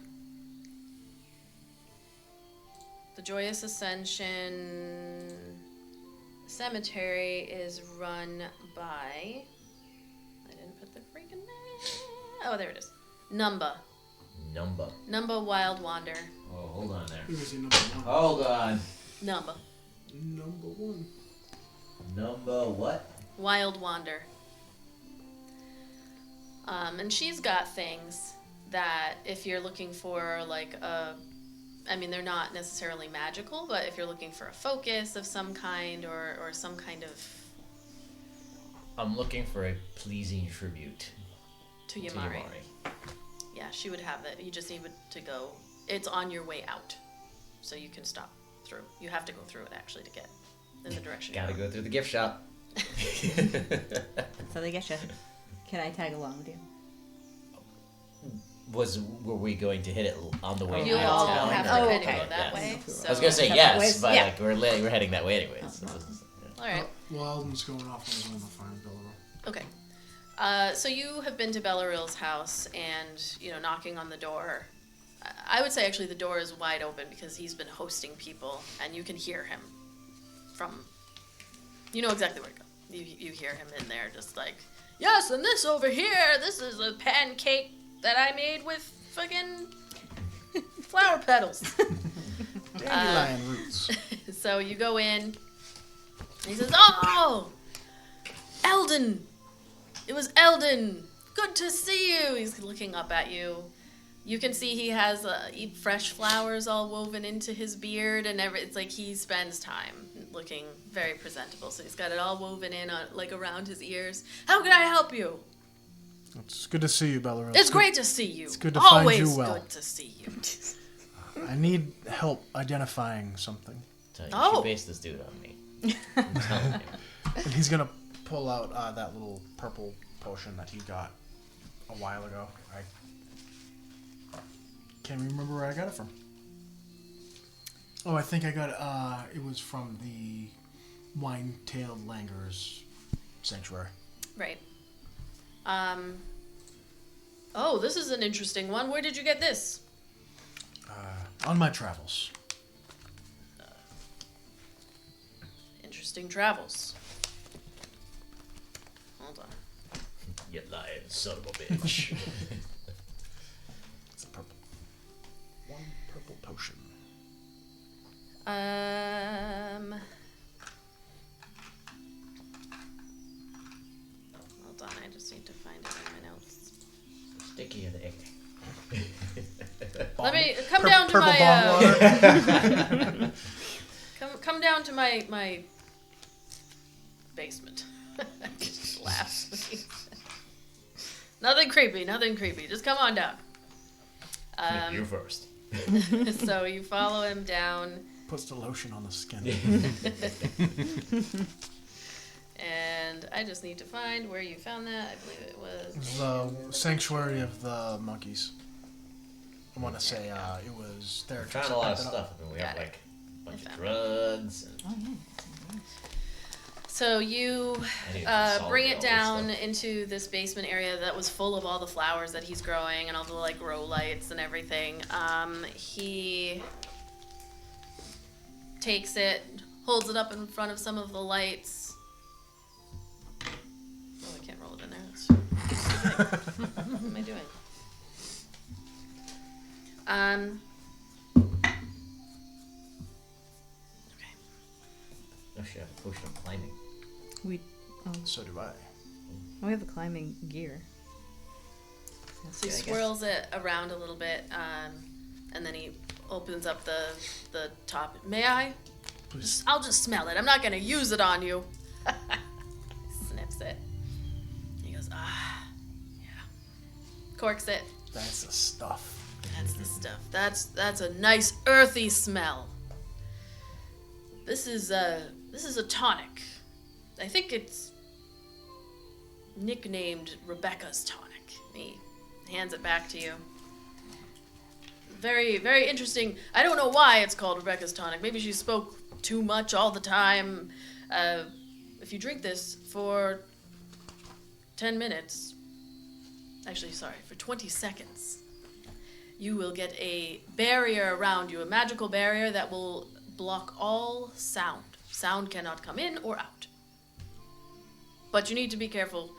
the Joyous Ascension Cemetery is run by... I didn't put the freaking name... Oh, there it is. Numba Wild Wander. Oh, hold on there. Who is he number one? Hold on. Numba. Number one. Number what? Wild Wander. And she's got things that if you're looking for they're not necessarily magical, but if you're looking for a focus of some kind or some kind of I'm looking for a pleasing tribute to to Yamari. Yamari. Yeah, she would have that. You just need to go. It's on your way out, so you can stop through. You have to go through it actually to get in the direction. Gotta you're go through the gift shop. So they get you. Can I tag along with you? Were we going to hit it on the way You out of all town? have or- to okay. go that yes. way. I So. I was gonna say Separate yes, ways? but Yeah. we're heading that way anyways. So All right. Well, Eldon's going off on his own to find Bellaril. Okay. So you have been to Bellaril's house and, knocking on the door. I would say actually the door is wide open because he's been hosting people and you can hear him from, you know exactly where to go. You hear him in there just like, yes, and this over here, this is a pancake that I made with fucking flower petals. Dandelion roots. So you go in and he says, oh, Eldon. It was Eldon. Good to see you. He's looking up at you. You can see he has fresh flowers all woven into his beard, and it's like he spends time looking very presentable. So he's got it all woven in, around his ears. How can I help you? It's good to see you, Bellaril. It's great to see you. It's good to find Always you well. good to see you. I need help identifying something. you Oh. should base this dude on me. I'm telling you. And he's gonna pull out that little purple potion that he got a while ago. I can't remember where I got it from. Oh, I think I got it was from the Wine-Tailed Langer's sanctuary. Right. Oh, this is an interesting one. Where did you get this? On my travels. Interesting travels. Hold on. You lying son of a bitch. It's a purple. One purple potion. Hold on, I just need to find it in my notes. Sticky of the egg. Let me come down to purple my bomb water. come down to my basement. Just laughs. Nothing creepy. Just come on down. You first. So you follow him down. Puts the lotion on the skin. And I just need to find where you found that. I believe it was The Sanctuary of the Monkeys. I want to say it was there. We found a lot of stuff. I mean, we have Got it. like a bunch of found drugs. And So you I need to consolidate bring all it this down stuff. into this basement area that was full of all the flowers that he's growing and all the like grow lights and everything. He takes it, holds it up in front of some of the lights. Oh, I can't roll it in there. What am I doing? Okay. Oh shit, I have a potion of climbing. So do I. We have the climbing gear. That's So he good, I guess. swirls it around a little bit, and then he opens up the top. May I? Please. I'll just smell it. I'm not gonna use it on you. Sniffs it. He goes, yeah. Corks it. That's the stuff. That's the stuff. That's a nice earthy smell. This is a tonic. I think it's nicknamed Rebecca's tonic. He hands it back to you. Very, very interesting. I don't know why it's called Rebecca's tonic. Maybe she spoke too much all the time. If you drink this for 10 minutes, actually, sorry, for 20 seconds, you will get a barrier around you, a magical barrier that will block all sound. Sound cannot come in or out. But you need to be careful.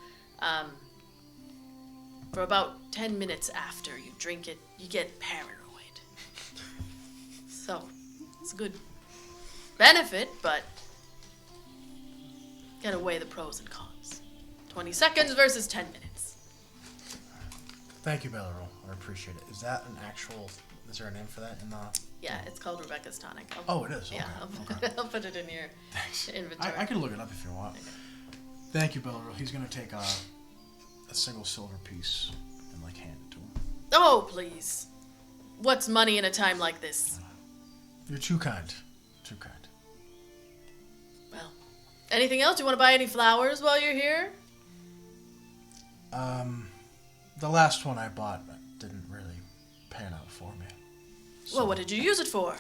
For about 10 minutes after you drink it, you get paranoid. So, it's a good benefit, but gotta weigh the pros and cons. 20 seconds versus 10 minutes. Thank you, Bellarol. I appreciate it. Is that an actual? Is there a name for that in the? Yeah, it's called Rebecca's tonic. Oh, it is. Okay. Yeah, Okay. I'll put it in your Thanks. inventory. I can look it up if you want. Thank you, Bellarol. He's gonna take a single silver piece and like hand it to him. Oh, please. What's money in a time like this? You're too kind. Too kind. Well, anything else? You want to buy any flowers while you're here? The last one I bought didn't really pan out for me. Well, what did you use it for?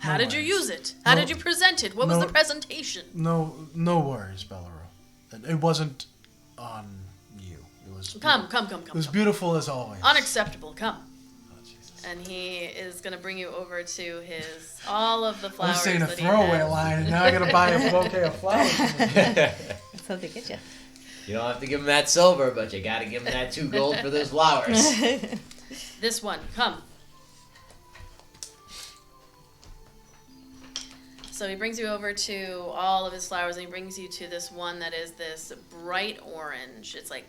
How did you worries. use it? How No- did you present it? What was no- the presentation? No worries, Bellarol. It wasn't on you. It was. Come. It was beautiful as always. Unacceptable. Come. Oh, Jesus. And he is going to bring you over to his all of the I flowers was saying a that throwaway he has. line, and now I gotta buy a bouquet of flowers. That's how they get you. You don't have to give him that silver, but you gotta give him that 2 gold for those flowers. This one. Come. So he brings you over to all of his flowers, and he brings you to this one that is this bright orange. It's like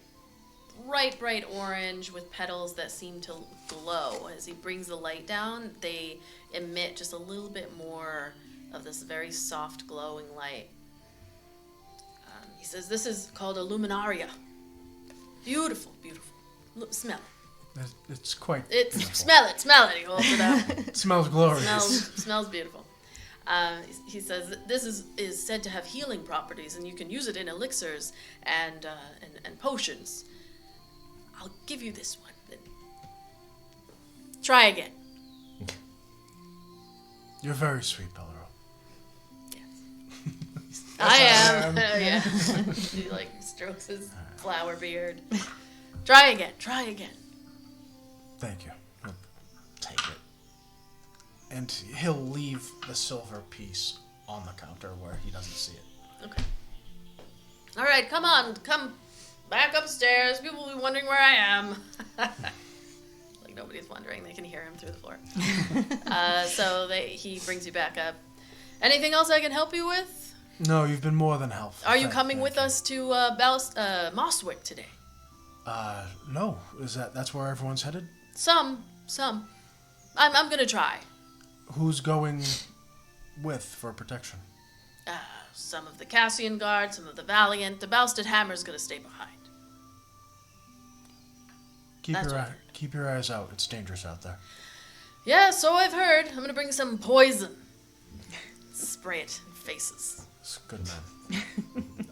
bright orange with petals that seem to glow. As he brings the light down, they emit just a little bit more of this very soft glowing light. He says this is called a luminaria. Beautiful. Smell It's quite. it. beautiful. Smell it. He holds it up. It smells glorious. Smells beautiful. He says that this is said to have healing properties, and you can use it in elixirs and potions. I'll give you this one. Then try again. You're very sweet, Belero. Yes. I am. Yeah. He like strokes his flower beard. Try again. Try again. Thank you. He'll take it. And he'll leave the silver piece on the counter where he doesn't see it. Okay. All right, come on, come back upstairs. People will be wondering where I am. Like nobody's wondering; they can hear him through the floor. So he brings you back up. Anything else I can help you with? No, you've been more than helpful. Are you coming with us to Mosswick today? No. That's where everyone's headed? Some. I'm gonna try. Who's going with for protection? Some of the Cassian Guard, some of the Valiant. The Balsted Hammer's gonna stay behind. Keep your eyes out. It's dangerous out there. Yeah, so I've heard. I'm gonna bring some poison. Spray it in faces. It's good, man.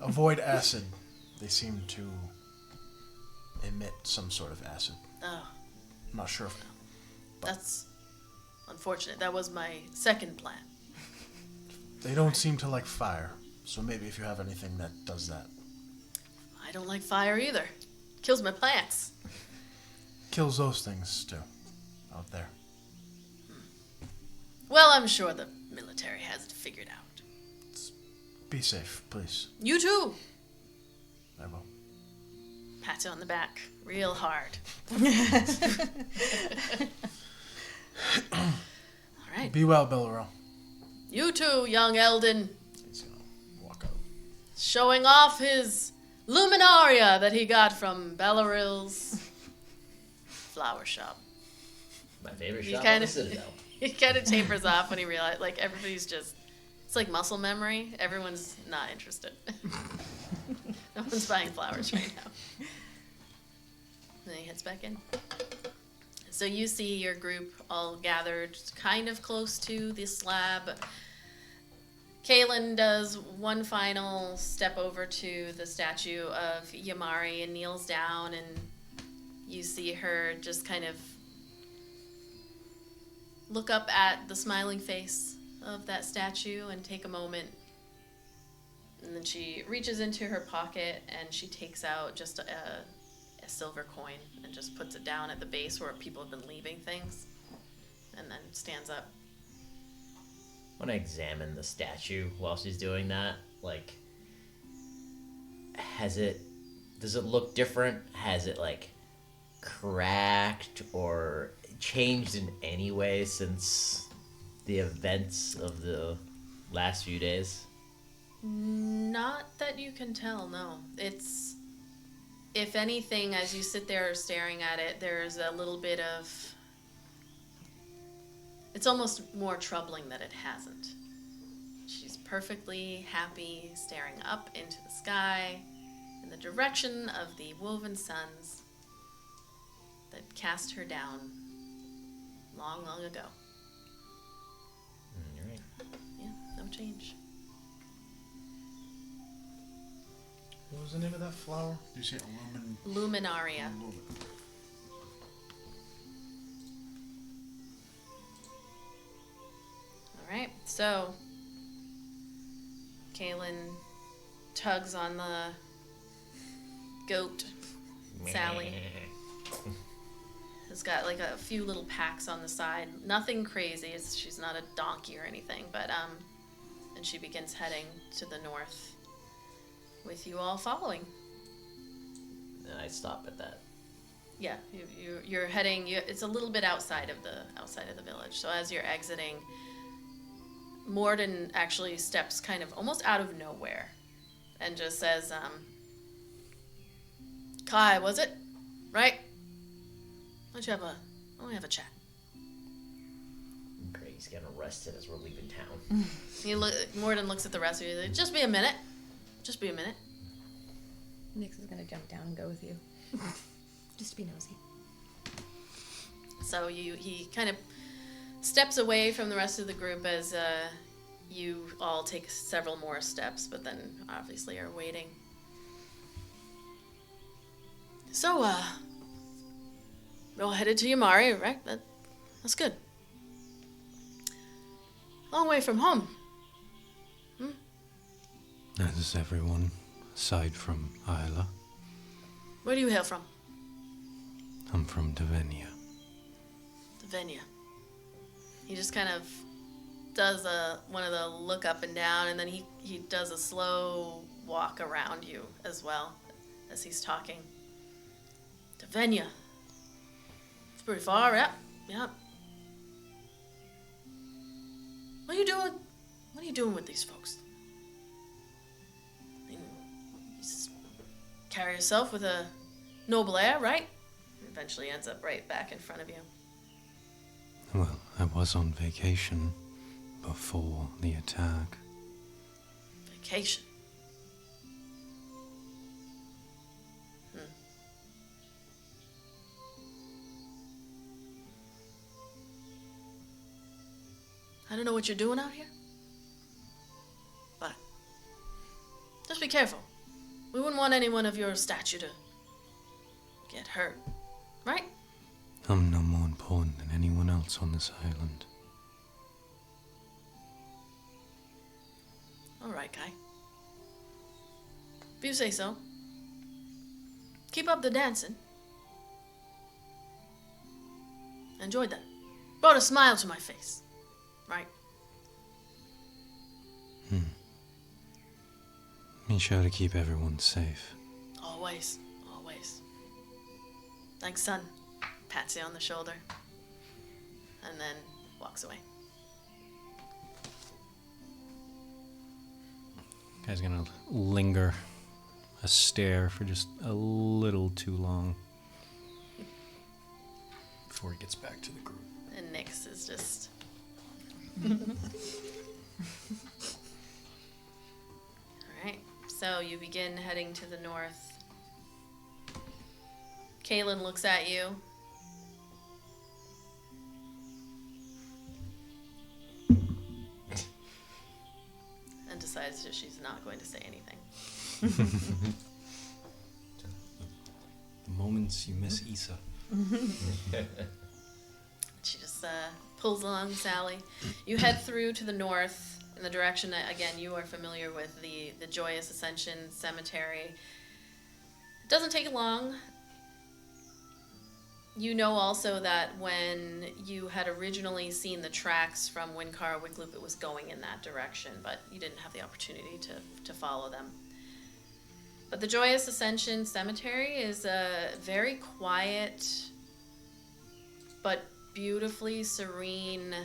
Avoid acid. They seem to emit some sort of acid. Oh, I'm not sure if... that's unfortunate. That was my second plan. They don't seem to like fire, so maybe if you have anything that does that. I don't like fire either. Kills my plants. Kills those things, too. Out there. Well, I'm sure the military has it figured out. Be safe, please. You too. I will. Pat you on the back real hard. All right. Be well, Belero. You too, young Eldon. He's gonna walk out. Showing off his luminaria that he got from Belleril's flower shop. My favorite He shop on kinda- the Citadel. He kind of tapers off when he realizes, like, everybody's just, it's like muscle memory. Everyone's not interested. No one's buying flowers right now. Then he heads back in. So you see your group all gathered kind of close to the slab. Kaylin does one final step over to the statue of Yamari and kneels down, and you see her just kind of look up at the smiling face of that statue and take a moment. And then she reaches into her pocket and she takes out just a silver coin and just puts it down at the base where people have been leaving things, and then stands up. I want to examine the statue while she's doing that. Like, does it look different? Has it, like, cracked or changed in any way since the events of the last few days? Not that you can tell, no. It's, if anything, as you sit there staring at it, there's a little bit of, it's almost more troubling that it hasn't. She's perfectly happy staring up into the sky in the direction of the woven suns that cast her down long, long ago. You're right. Yeah, no change. What was the name of that flower? Did you say Luminaria. Alright, so Kaylin tugs on the goat. Sally has got like a few little packs on the side. Nothing crazy. She's not a donkey or anything, but and she begins heading to the north with you all following. And I stop at that. Yeah, you're heading. It's a little bit outside of the village. So as you're exiting, Morden actually steps kind of almost out of nowhere, and just says, "Kai, was it? Right? Why don't we have a chat?" Great, he's getting arrested as we're leaving town. Morden looks at the rest of you. Like, just be a minute. Just be a minute. Nix is gonna jump down and go with you. Just to be nosy. So he kind of steps away from the rest of the group as you all take several more steps, but then obviously are waiting. So, you're all headed to Yamari, right? That's good. Long way from home. As is everyone, aside from Ayla. Where do you hail from? I'm from Devenia. Venya. He just kind of does one of the look up and down, and then he does a slow walk around you as well as he's talking. Devenia. It's pretty far, yeah. Yeah. What are you doing? What are you doing with these folks? I mean, you just carry yourself with a noble air, right? Eventually ends up right back in front of you. Well, I was on vacation before the attack. Vacation. I don't know what you're doing out here, but just be careful. We wouldn't want anyone of your stature to get hurt, right? I'm no more important than anyone else on this island. All right, guy. If you say so. Keep up the dancing. Enjoyed that. Brought a smile to my face, right? Be sure to keep everyone safe. Always, always. Thanks, son. Pats you on the shoulder. And then walks away. Guy's gonna linger, a stare for just a little too long Before he gets back to the group. And Nyx is just... Alright, so you begin heading to the north. Kaylin looks at you. And decides that she's not going to say anything. The moments you miss Issa. She just pulls along Sally. You head through to the north in the direction that, again, you are familiar with, the Joyous Ascension Cemetery. It doesn't take long. You know also that when you had originally seen the tracks from Winkara Wickloop, it was going in that direction, but you didn't have the opportunity to follow them. But the Joyous Ascension Cemetery is a very quiet but beautifully serene,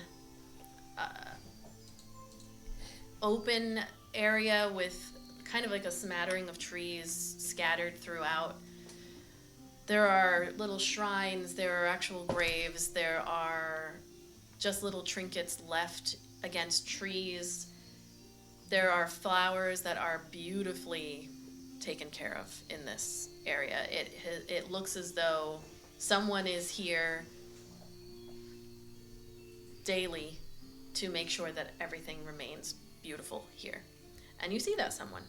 open area with kind of like a smattering of trees scattered throughout. There are little shrines, there are actual graves, there are just little trinkets left against trees. There are flowers that are beautifully taken care of in this area. It looks as though someone is here daily to make sure that everything remains beautiful here. And you see that someone.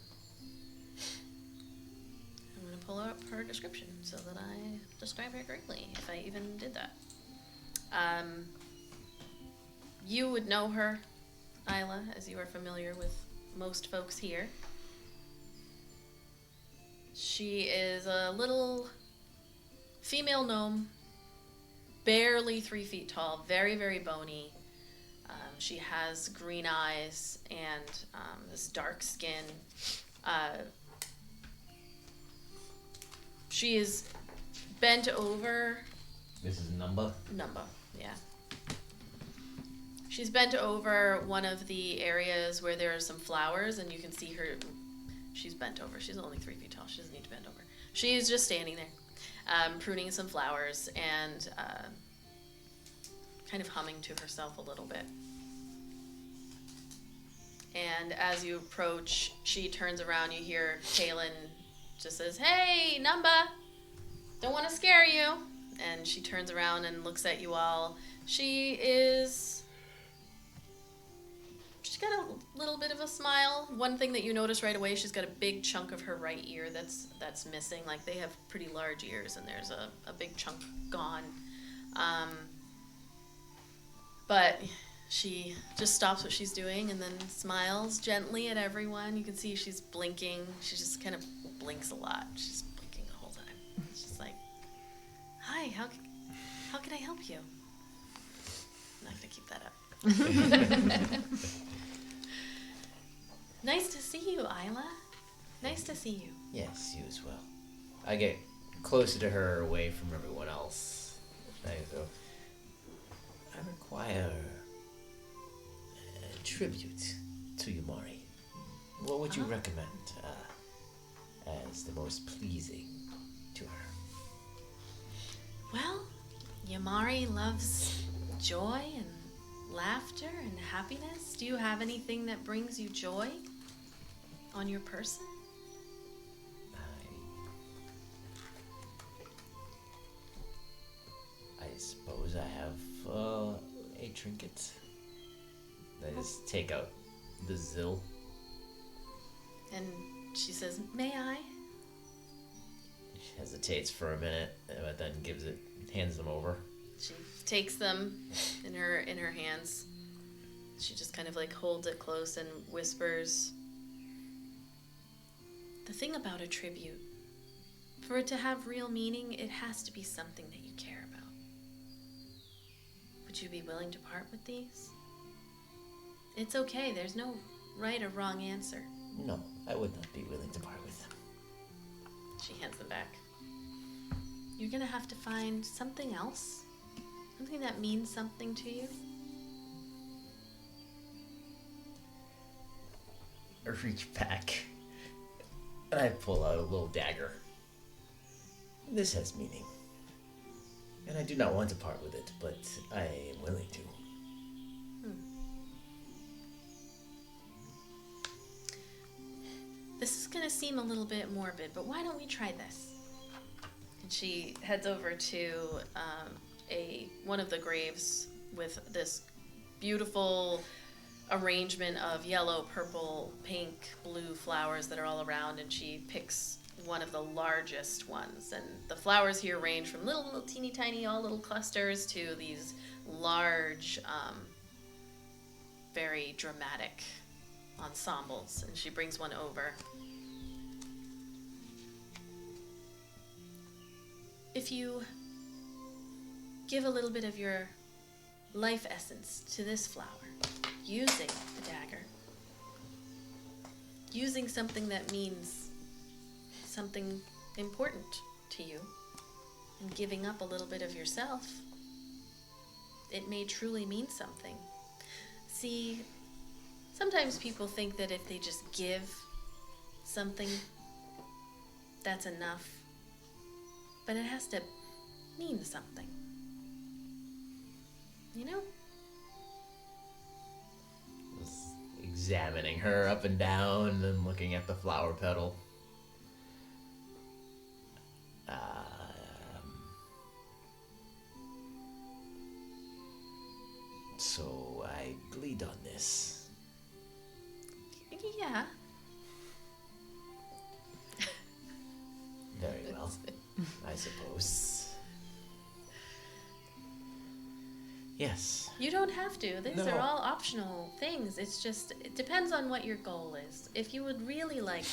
I'm going to pull up her description so that I describe her correctly, if I even did that. You would know her, Ayla, as you are familiar with most folks here. She is a little female gnome, barely 3 feet tall, very, very bony. She has green eyes and this dark skin. She is bent over. This is Numba. Numba, yeah. She's bent over one of the areas where there are some flowers, and you can see her. She's bent over. She's only 3 feet tall. She doesn't need to bend over. She is just standing there, pruning some flowers and kind of humming to herself a little bit. And as you approach, she turns around. You hear Kaylin just says, "Hey, Numba, don't want to scare you." And she turns around and looks at you all. She is she's got a little bit of a smile. One thing that you notice right away, she's got a big chunk of her right ear that's missing. Like, they have pretty large ears, and there's a big chunk gone. But she just stops what she's doing and then smiles gently at everyone. You can see she's blinking. She just kind of blinks a lot. She's blinking the whole time. It's just like, hi, how can I help you? I'm not going to keep that up. Nice to see you, Ayla. Nice to see you. Yes, you as well. I get closer to her, away from everyone else. I go, I require a tribute to Yamari. What would you recommend as the most pleasing to her? Well, Yamari loves joy and laughter and happiness. Do you have anything that brings you joy on your person? I suppose I have a trinket. I just take out the zill. And she says, may I? She hesitates for a minute, but then hands them over. She takes them in her hands. She just kind of like holds it close and whispers, the thing about a tribute, for it to have real meaning, it has to be something that you care about. Would you be willing to part with these? It's okay. There's no right or wrong answer. No, I would not be willing to part with them. She hands them back. You're gonna have to find something else. Something that means something to you. I reach back and I pull out a little dagger. This has meaning. And I do not want to part with it, but I am willing to. This is gonna seem a little bit morbid, but why don't we try this? And she heads over to one of the graves with this beautiful arrangement of yellow, purple, pink, blue flowers that are all around, and she picks one of the largest ones. And the flowers here range from little teeny tiny, all little clusters, to these large, very dramatic ensembles. And she brings one over. If you give a little bit of your life essence to this flower, using the dagger, using something that means something important to you, and giving up a little bit of yourself, it may truly mean something. See, sometimes people think that if they just give something, that's enough. But it has to mean something. You know? Just examining her up and down and then looking at the flower petal. So I bleed on this. Yeah. Very well, I suppose. Yes. You don't have to. These No. are all optional things. It's just, it depends on what your goal is. If you would really like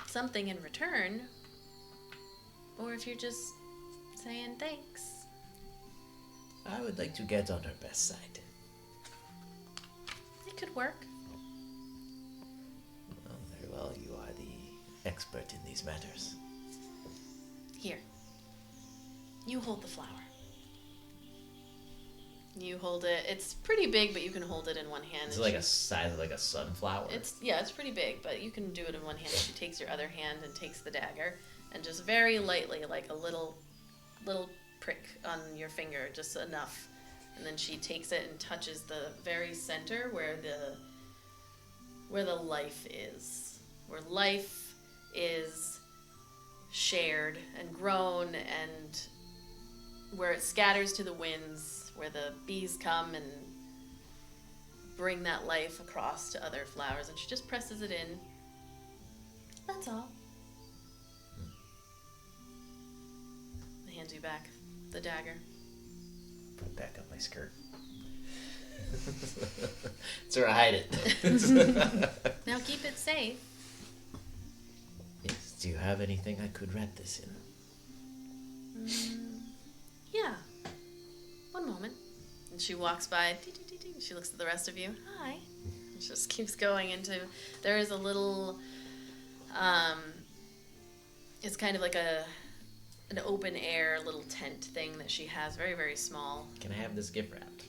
something in return, or if you're just saying thanks. I would like to get on her best side. It could work. Well, very well. You are the expert in these matters. Here. You hold the flower. You hold it. It's pretty big, but you can hold it in one hand. Is it like a size of like a sunflower? It's pretty big, but you can do it in one hand. She takes your other hand and takes the dagger, and just very lightly, like a little prick on your finger, just enough. And then she takes it and touches the very center where the life is. Where life is shared and grown, and where it scatters to the winds, where the bees come and bring that life across to other flowers, and she just presses it in. That's all. I hand you back the dagger. Put it back up my skirt. That's where I hide it. Now keep it safe. Yes. Do you have anything I could wrap this in? Yeah. One moment. And she walks by. She looks at the rest of you. Hi. And she just keeps going into. There is a little. It's kind of like an open air little tent thing that she has, very, very small. Can I have this gift wrapped?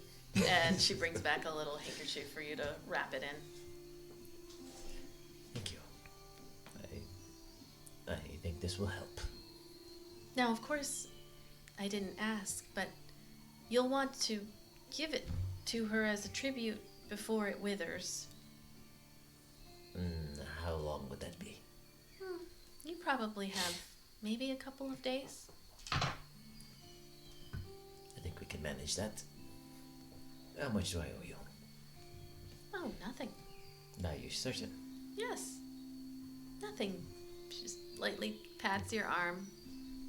And she brings back a little handkerchief for you to wrap it in. Thank you. I think this will help. Now, of course, I didn't ask, but you'll want to give it to her as a tribute before it withers. How long would that be? You probably have maybe a couple of days. I think we can manage that. How much do I owe you? Oh, nothing. Are you certain? Yes. Nothing. She just lightly pats your arm.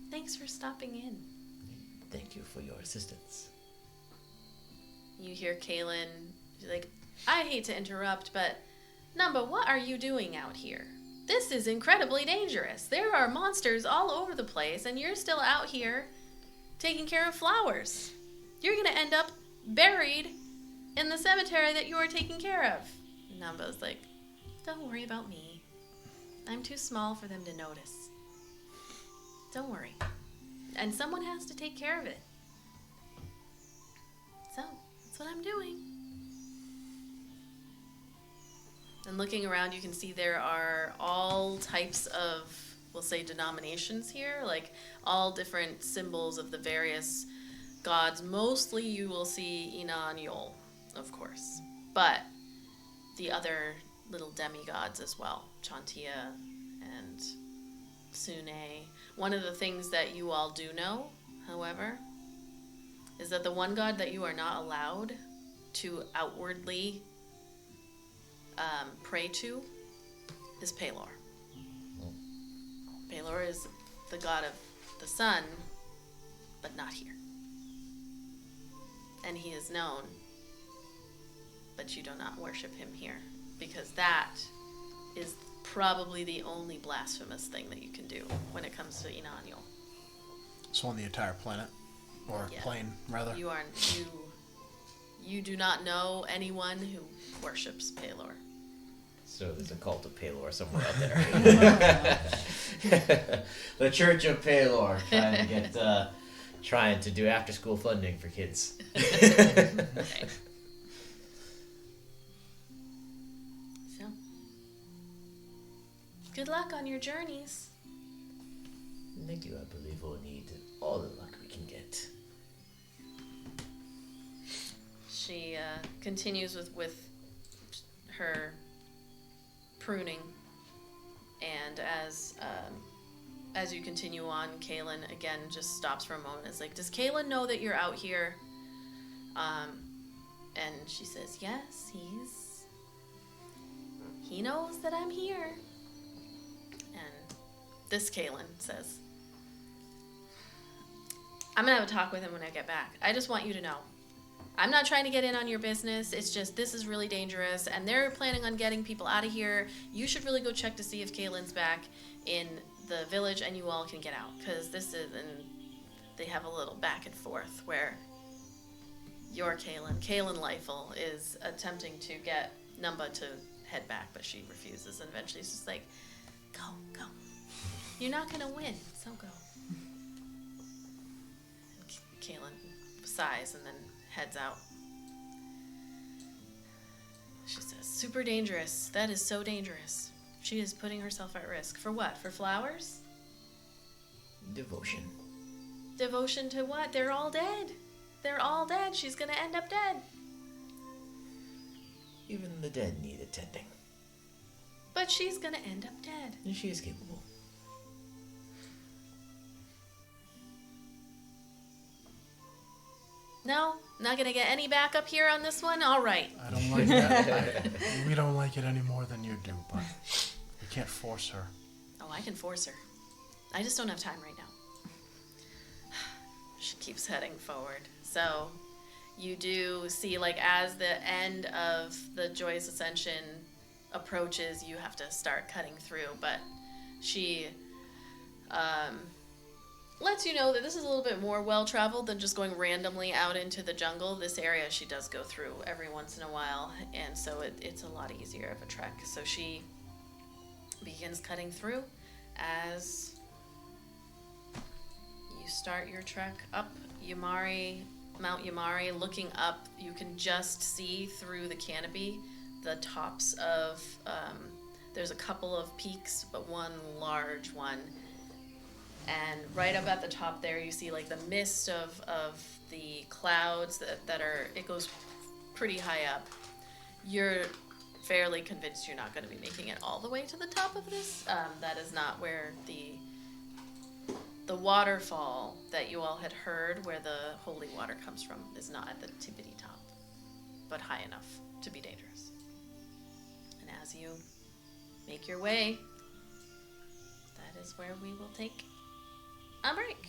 Thanks for stopping in. Thank you for your assistance. You hear Kaylin, she's like, I hate to interrupt, but Numba, what are you doing out here? This is incredibly dangerous. There are monsters all over the place, and you're still out here taking care of flowers. You're going to end up buried in the cemetery that you are taking care of. Numba's like, don't worry about me. I'm too small for them to notice. Don't worry. And someone has to take care of it. So, that's what I'm doing. And looking around, you can see there are all types of, we'll say, denominations here, like all different symbols of the various gods. Mostly you will see Ina and Yol, of course, but the other little demigods as well, Chantia and Sune. One of the things that you all do know, however, is that the one god that you are not allowed to outwardly pray to is Pelor. Pelor is the god of the sun, but not here. And he is known, but you do not worship him here, because that is probably the only blasphemous thing that you can do when it comes to Inanyo. So on the entire planet, or Yeah. plane, rather. You do not know anyone who worships Pelor. So there's a cult of Pelor somewhere out there. The Church of Pelor trying to do after school funding for kids. Okay. So, good luck on your journeys. Thank you. I believe we'll need all the luck we can get. She continues with her pruning, and as you continue on, Kaylin again just stops for a moment. It's like, does Kaylin know that you're out here? And she says, yes, he knows that I'm here. And this Kaylin says, I'm gonna have a talk with him when I get back. I just want you to know, I'm not trying to get in on your business. It's just, this is really dangerous, and they're planning on getting people out of here. You should really go check to see if Kaylin's back in the village, and you all can get out, because this is, and they have a little back and forth where your Kaylin Leifel, is attempting to get Numba to head back, but she refuses, and eventually she's just like, go. You're not gonna win, so go. And Kaylin sighs and then heads out. She says, super dangerous. That is so dangerous. She is putting herself at risk. For what? For flowers? Devotion. Devotion to what? They're all dead. They're all dead. She's gonna end up dead. Even the dead need attending. But she's gonna end up dead. And she is capable. No? Not gonna get any backup here on this one? All right. I don't like that. We don't like it any more than you do, but we can't force her. Oh, I can force her. I just don't have time right now. She keeps heading forward. So you do see, like, as the end of the Joyous Ascension approaches, you have to start cutting through. But she lets you know that this is a little bit more well-traveled than just going randomly out into the jungle. This area she does go through every once in a while, and so it's a lot easier of a trek. So she begins cutting through as you start your trek up Mount Yamari. Looking up, you can just see through the canopy the tops of, there's a couple of peaks, but one large one. And right up at the top there, you see like the mist of the clouds that are, it goes pretty high up. You're fairly convinced you're not going to be making it all the way to the top of this. That is not where the waterfall that you all had heard, where the holy water comes from, is not at the tippity top, but high enough to be dangerous. And as you make your way, that is where we will take a break.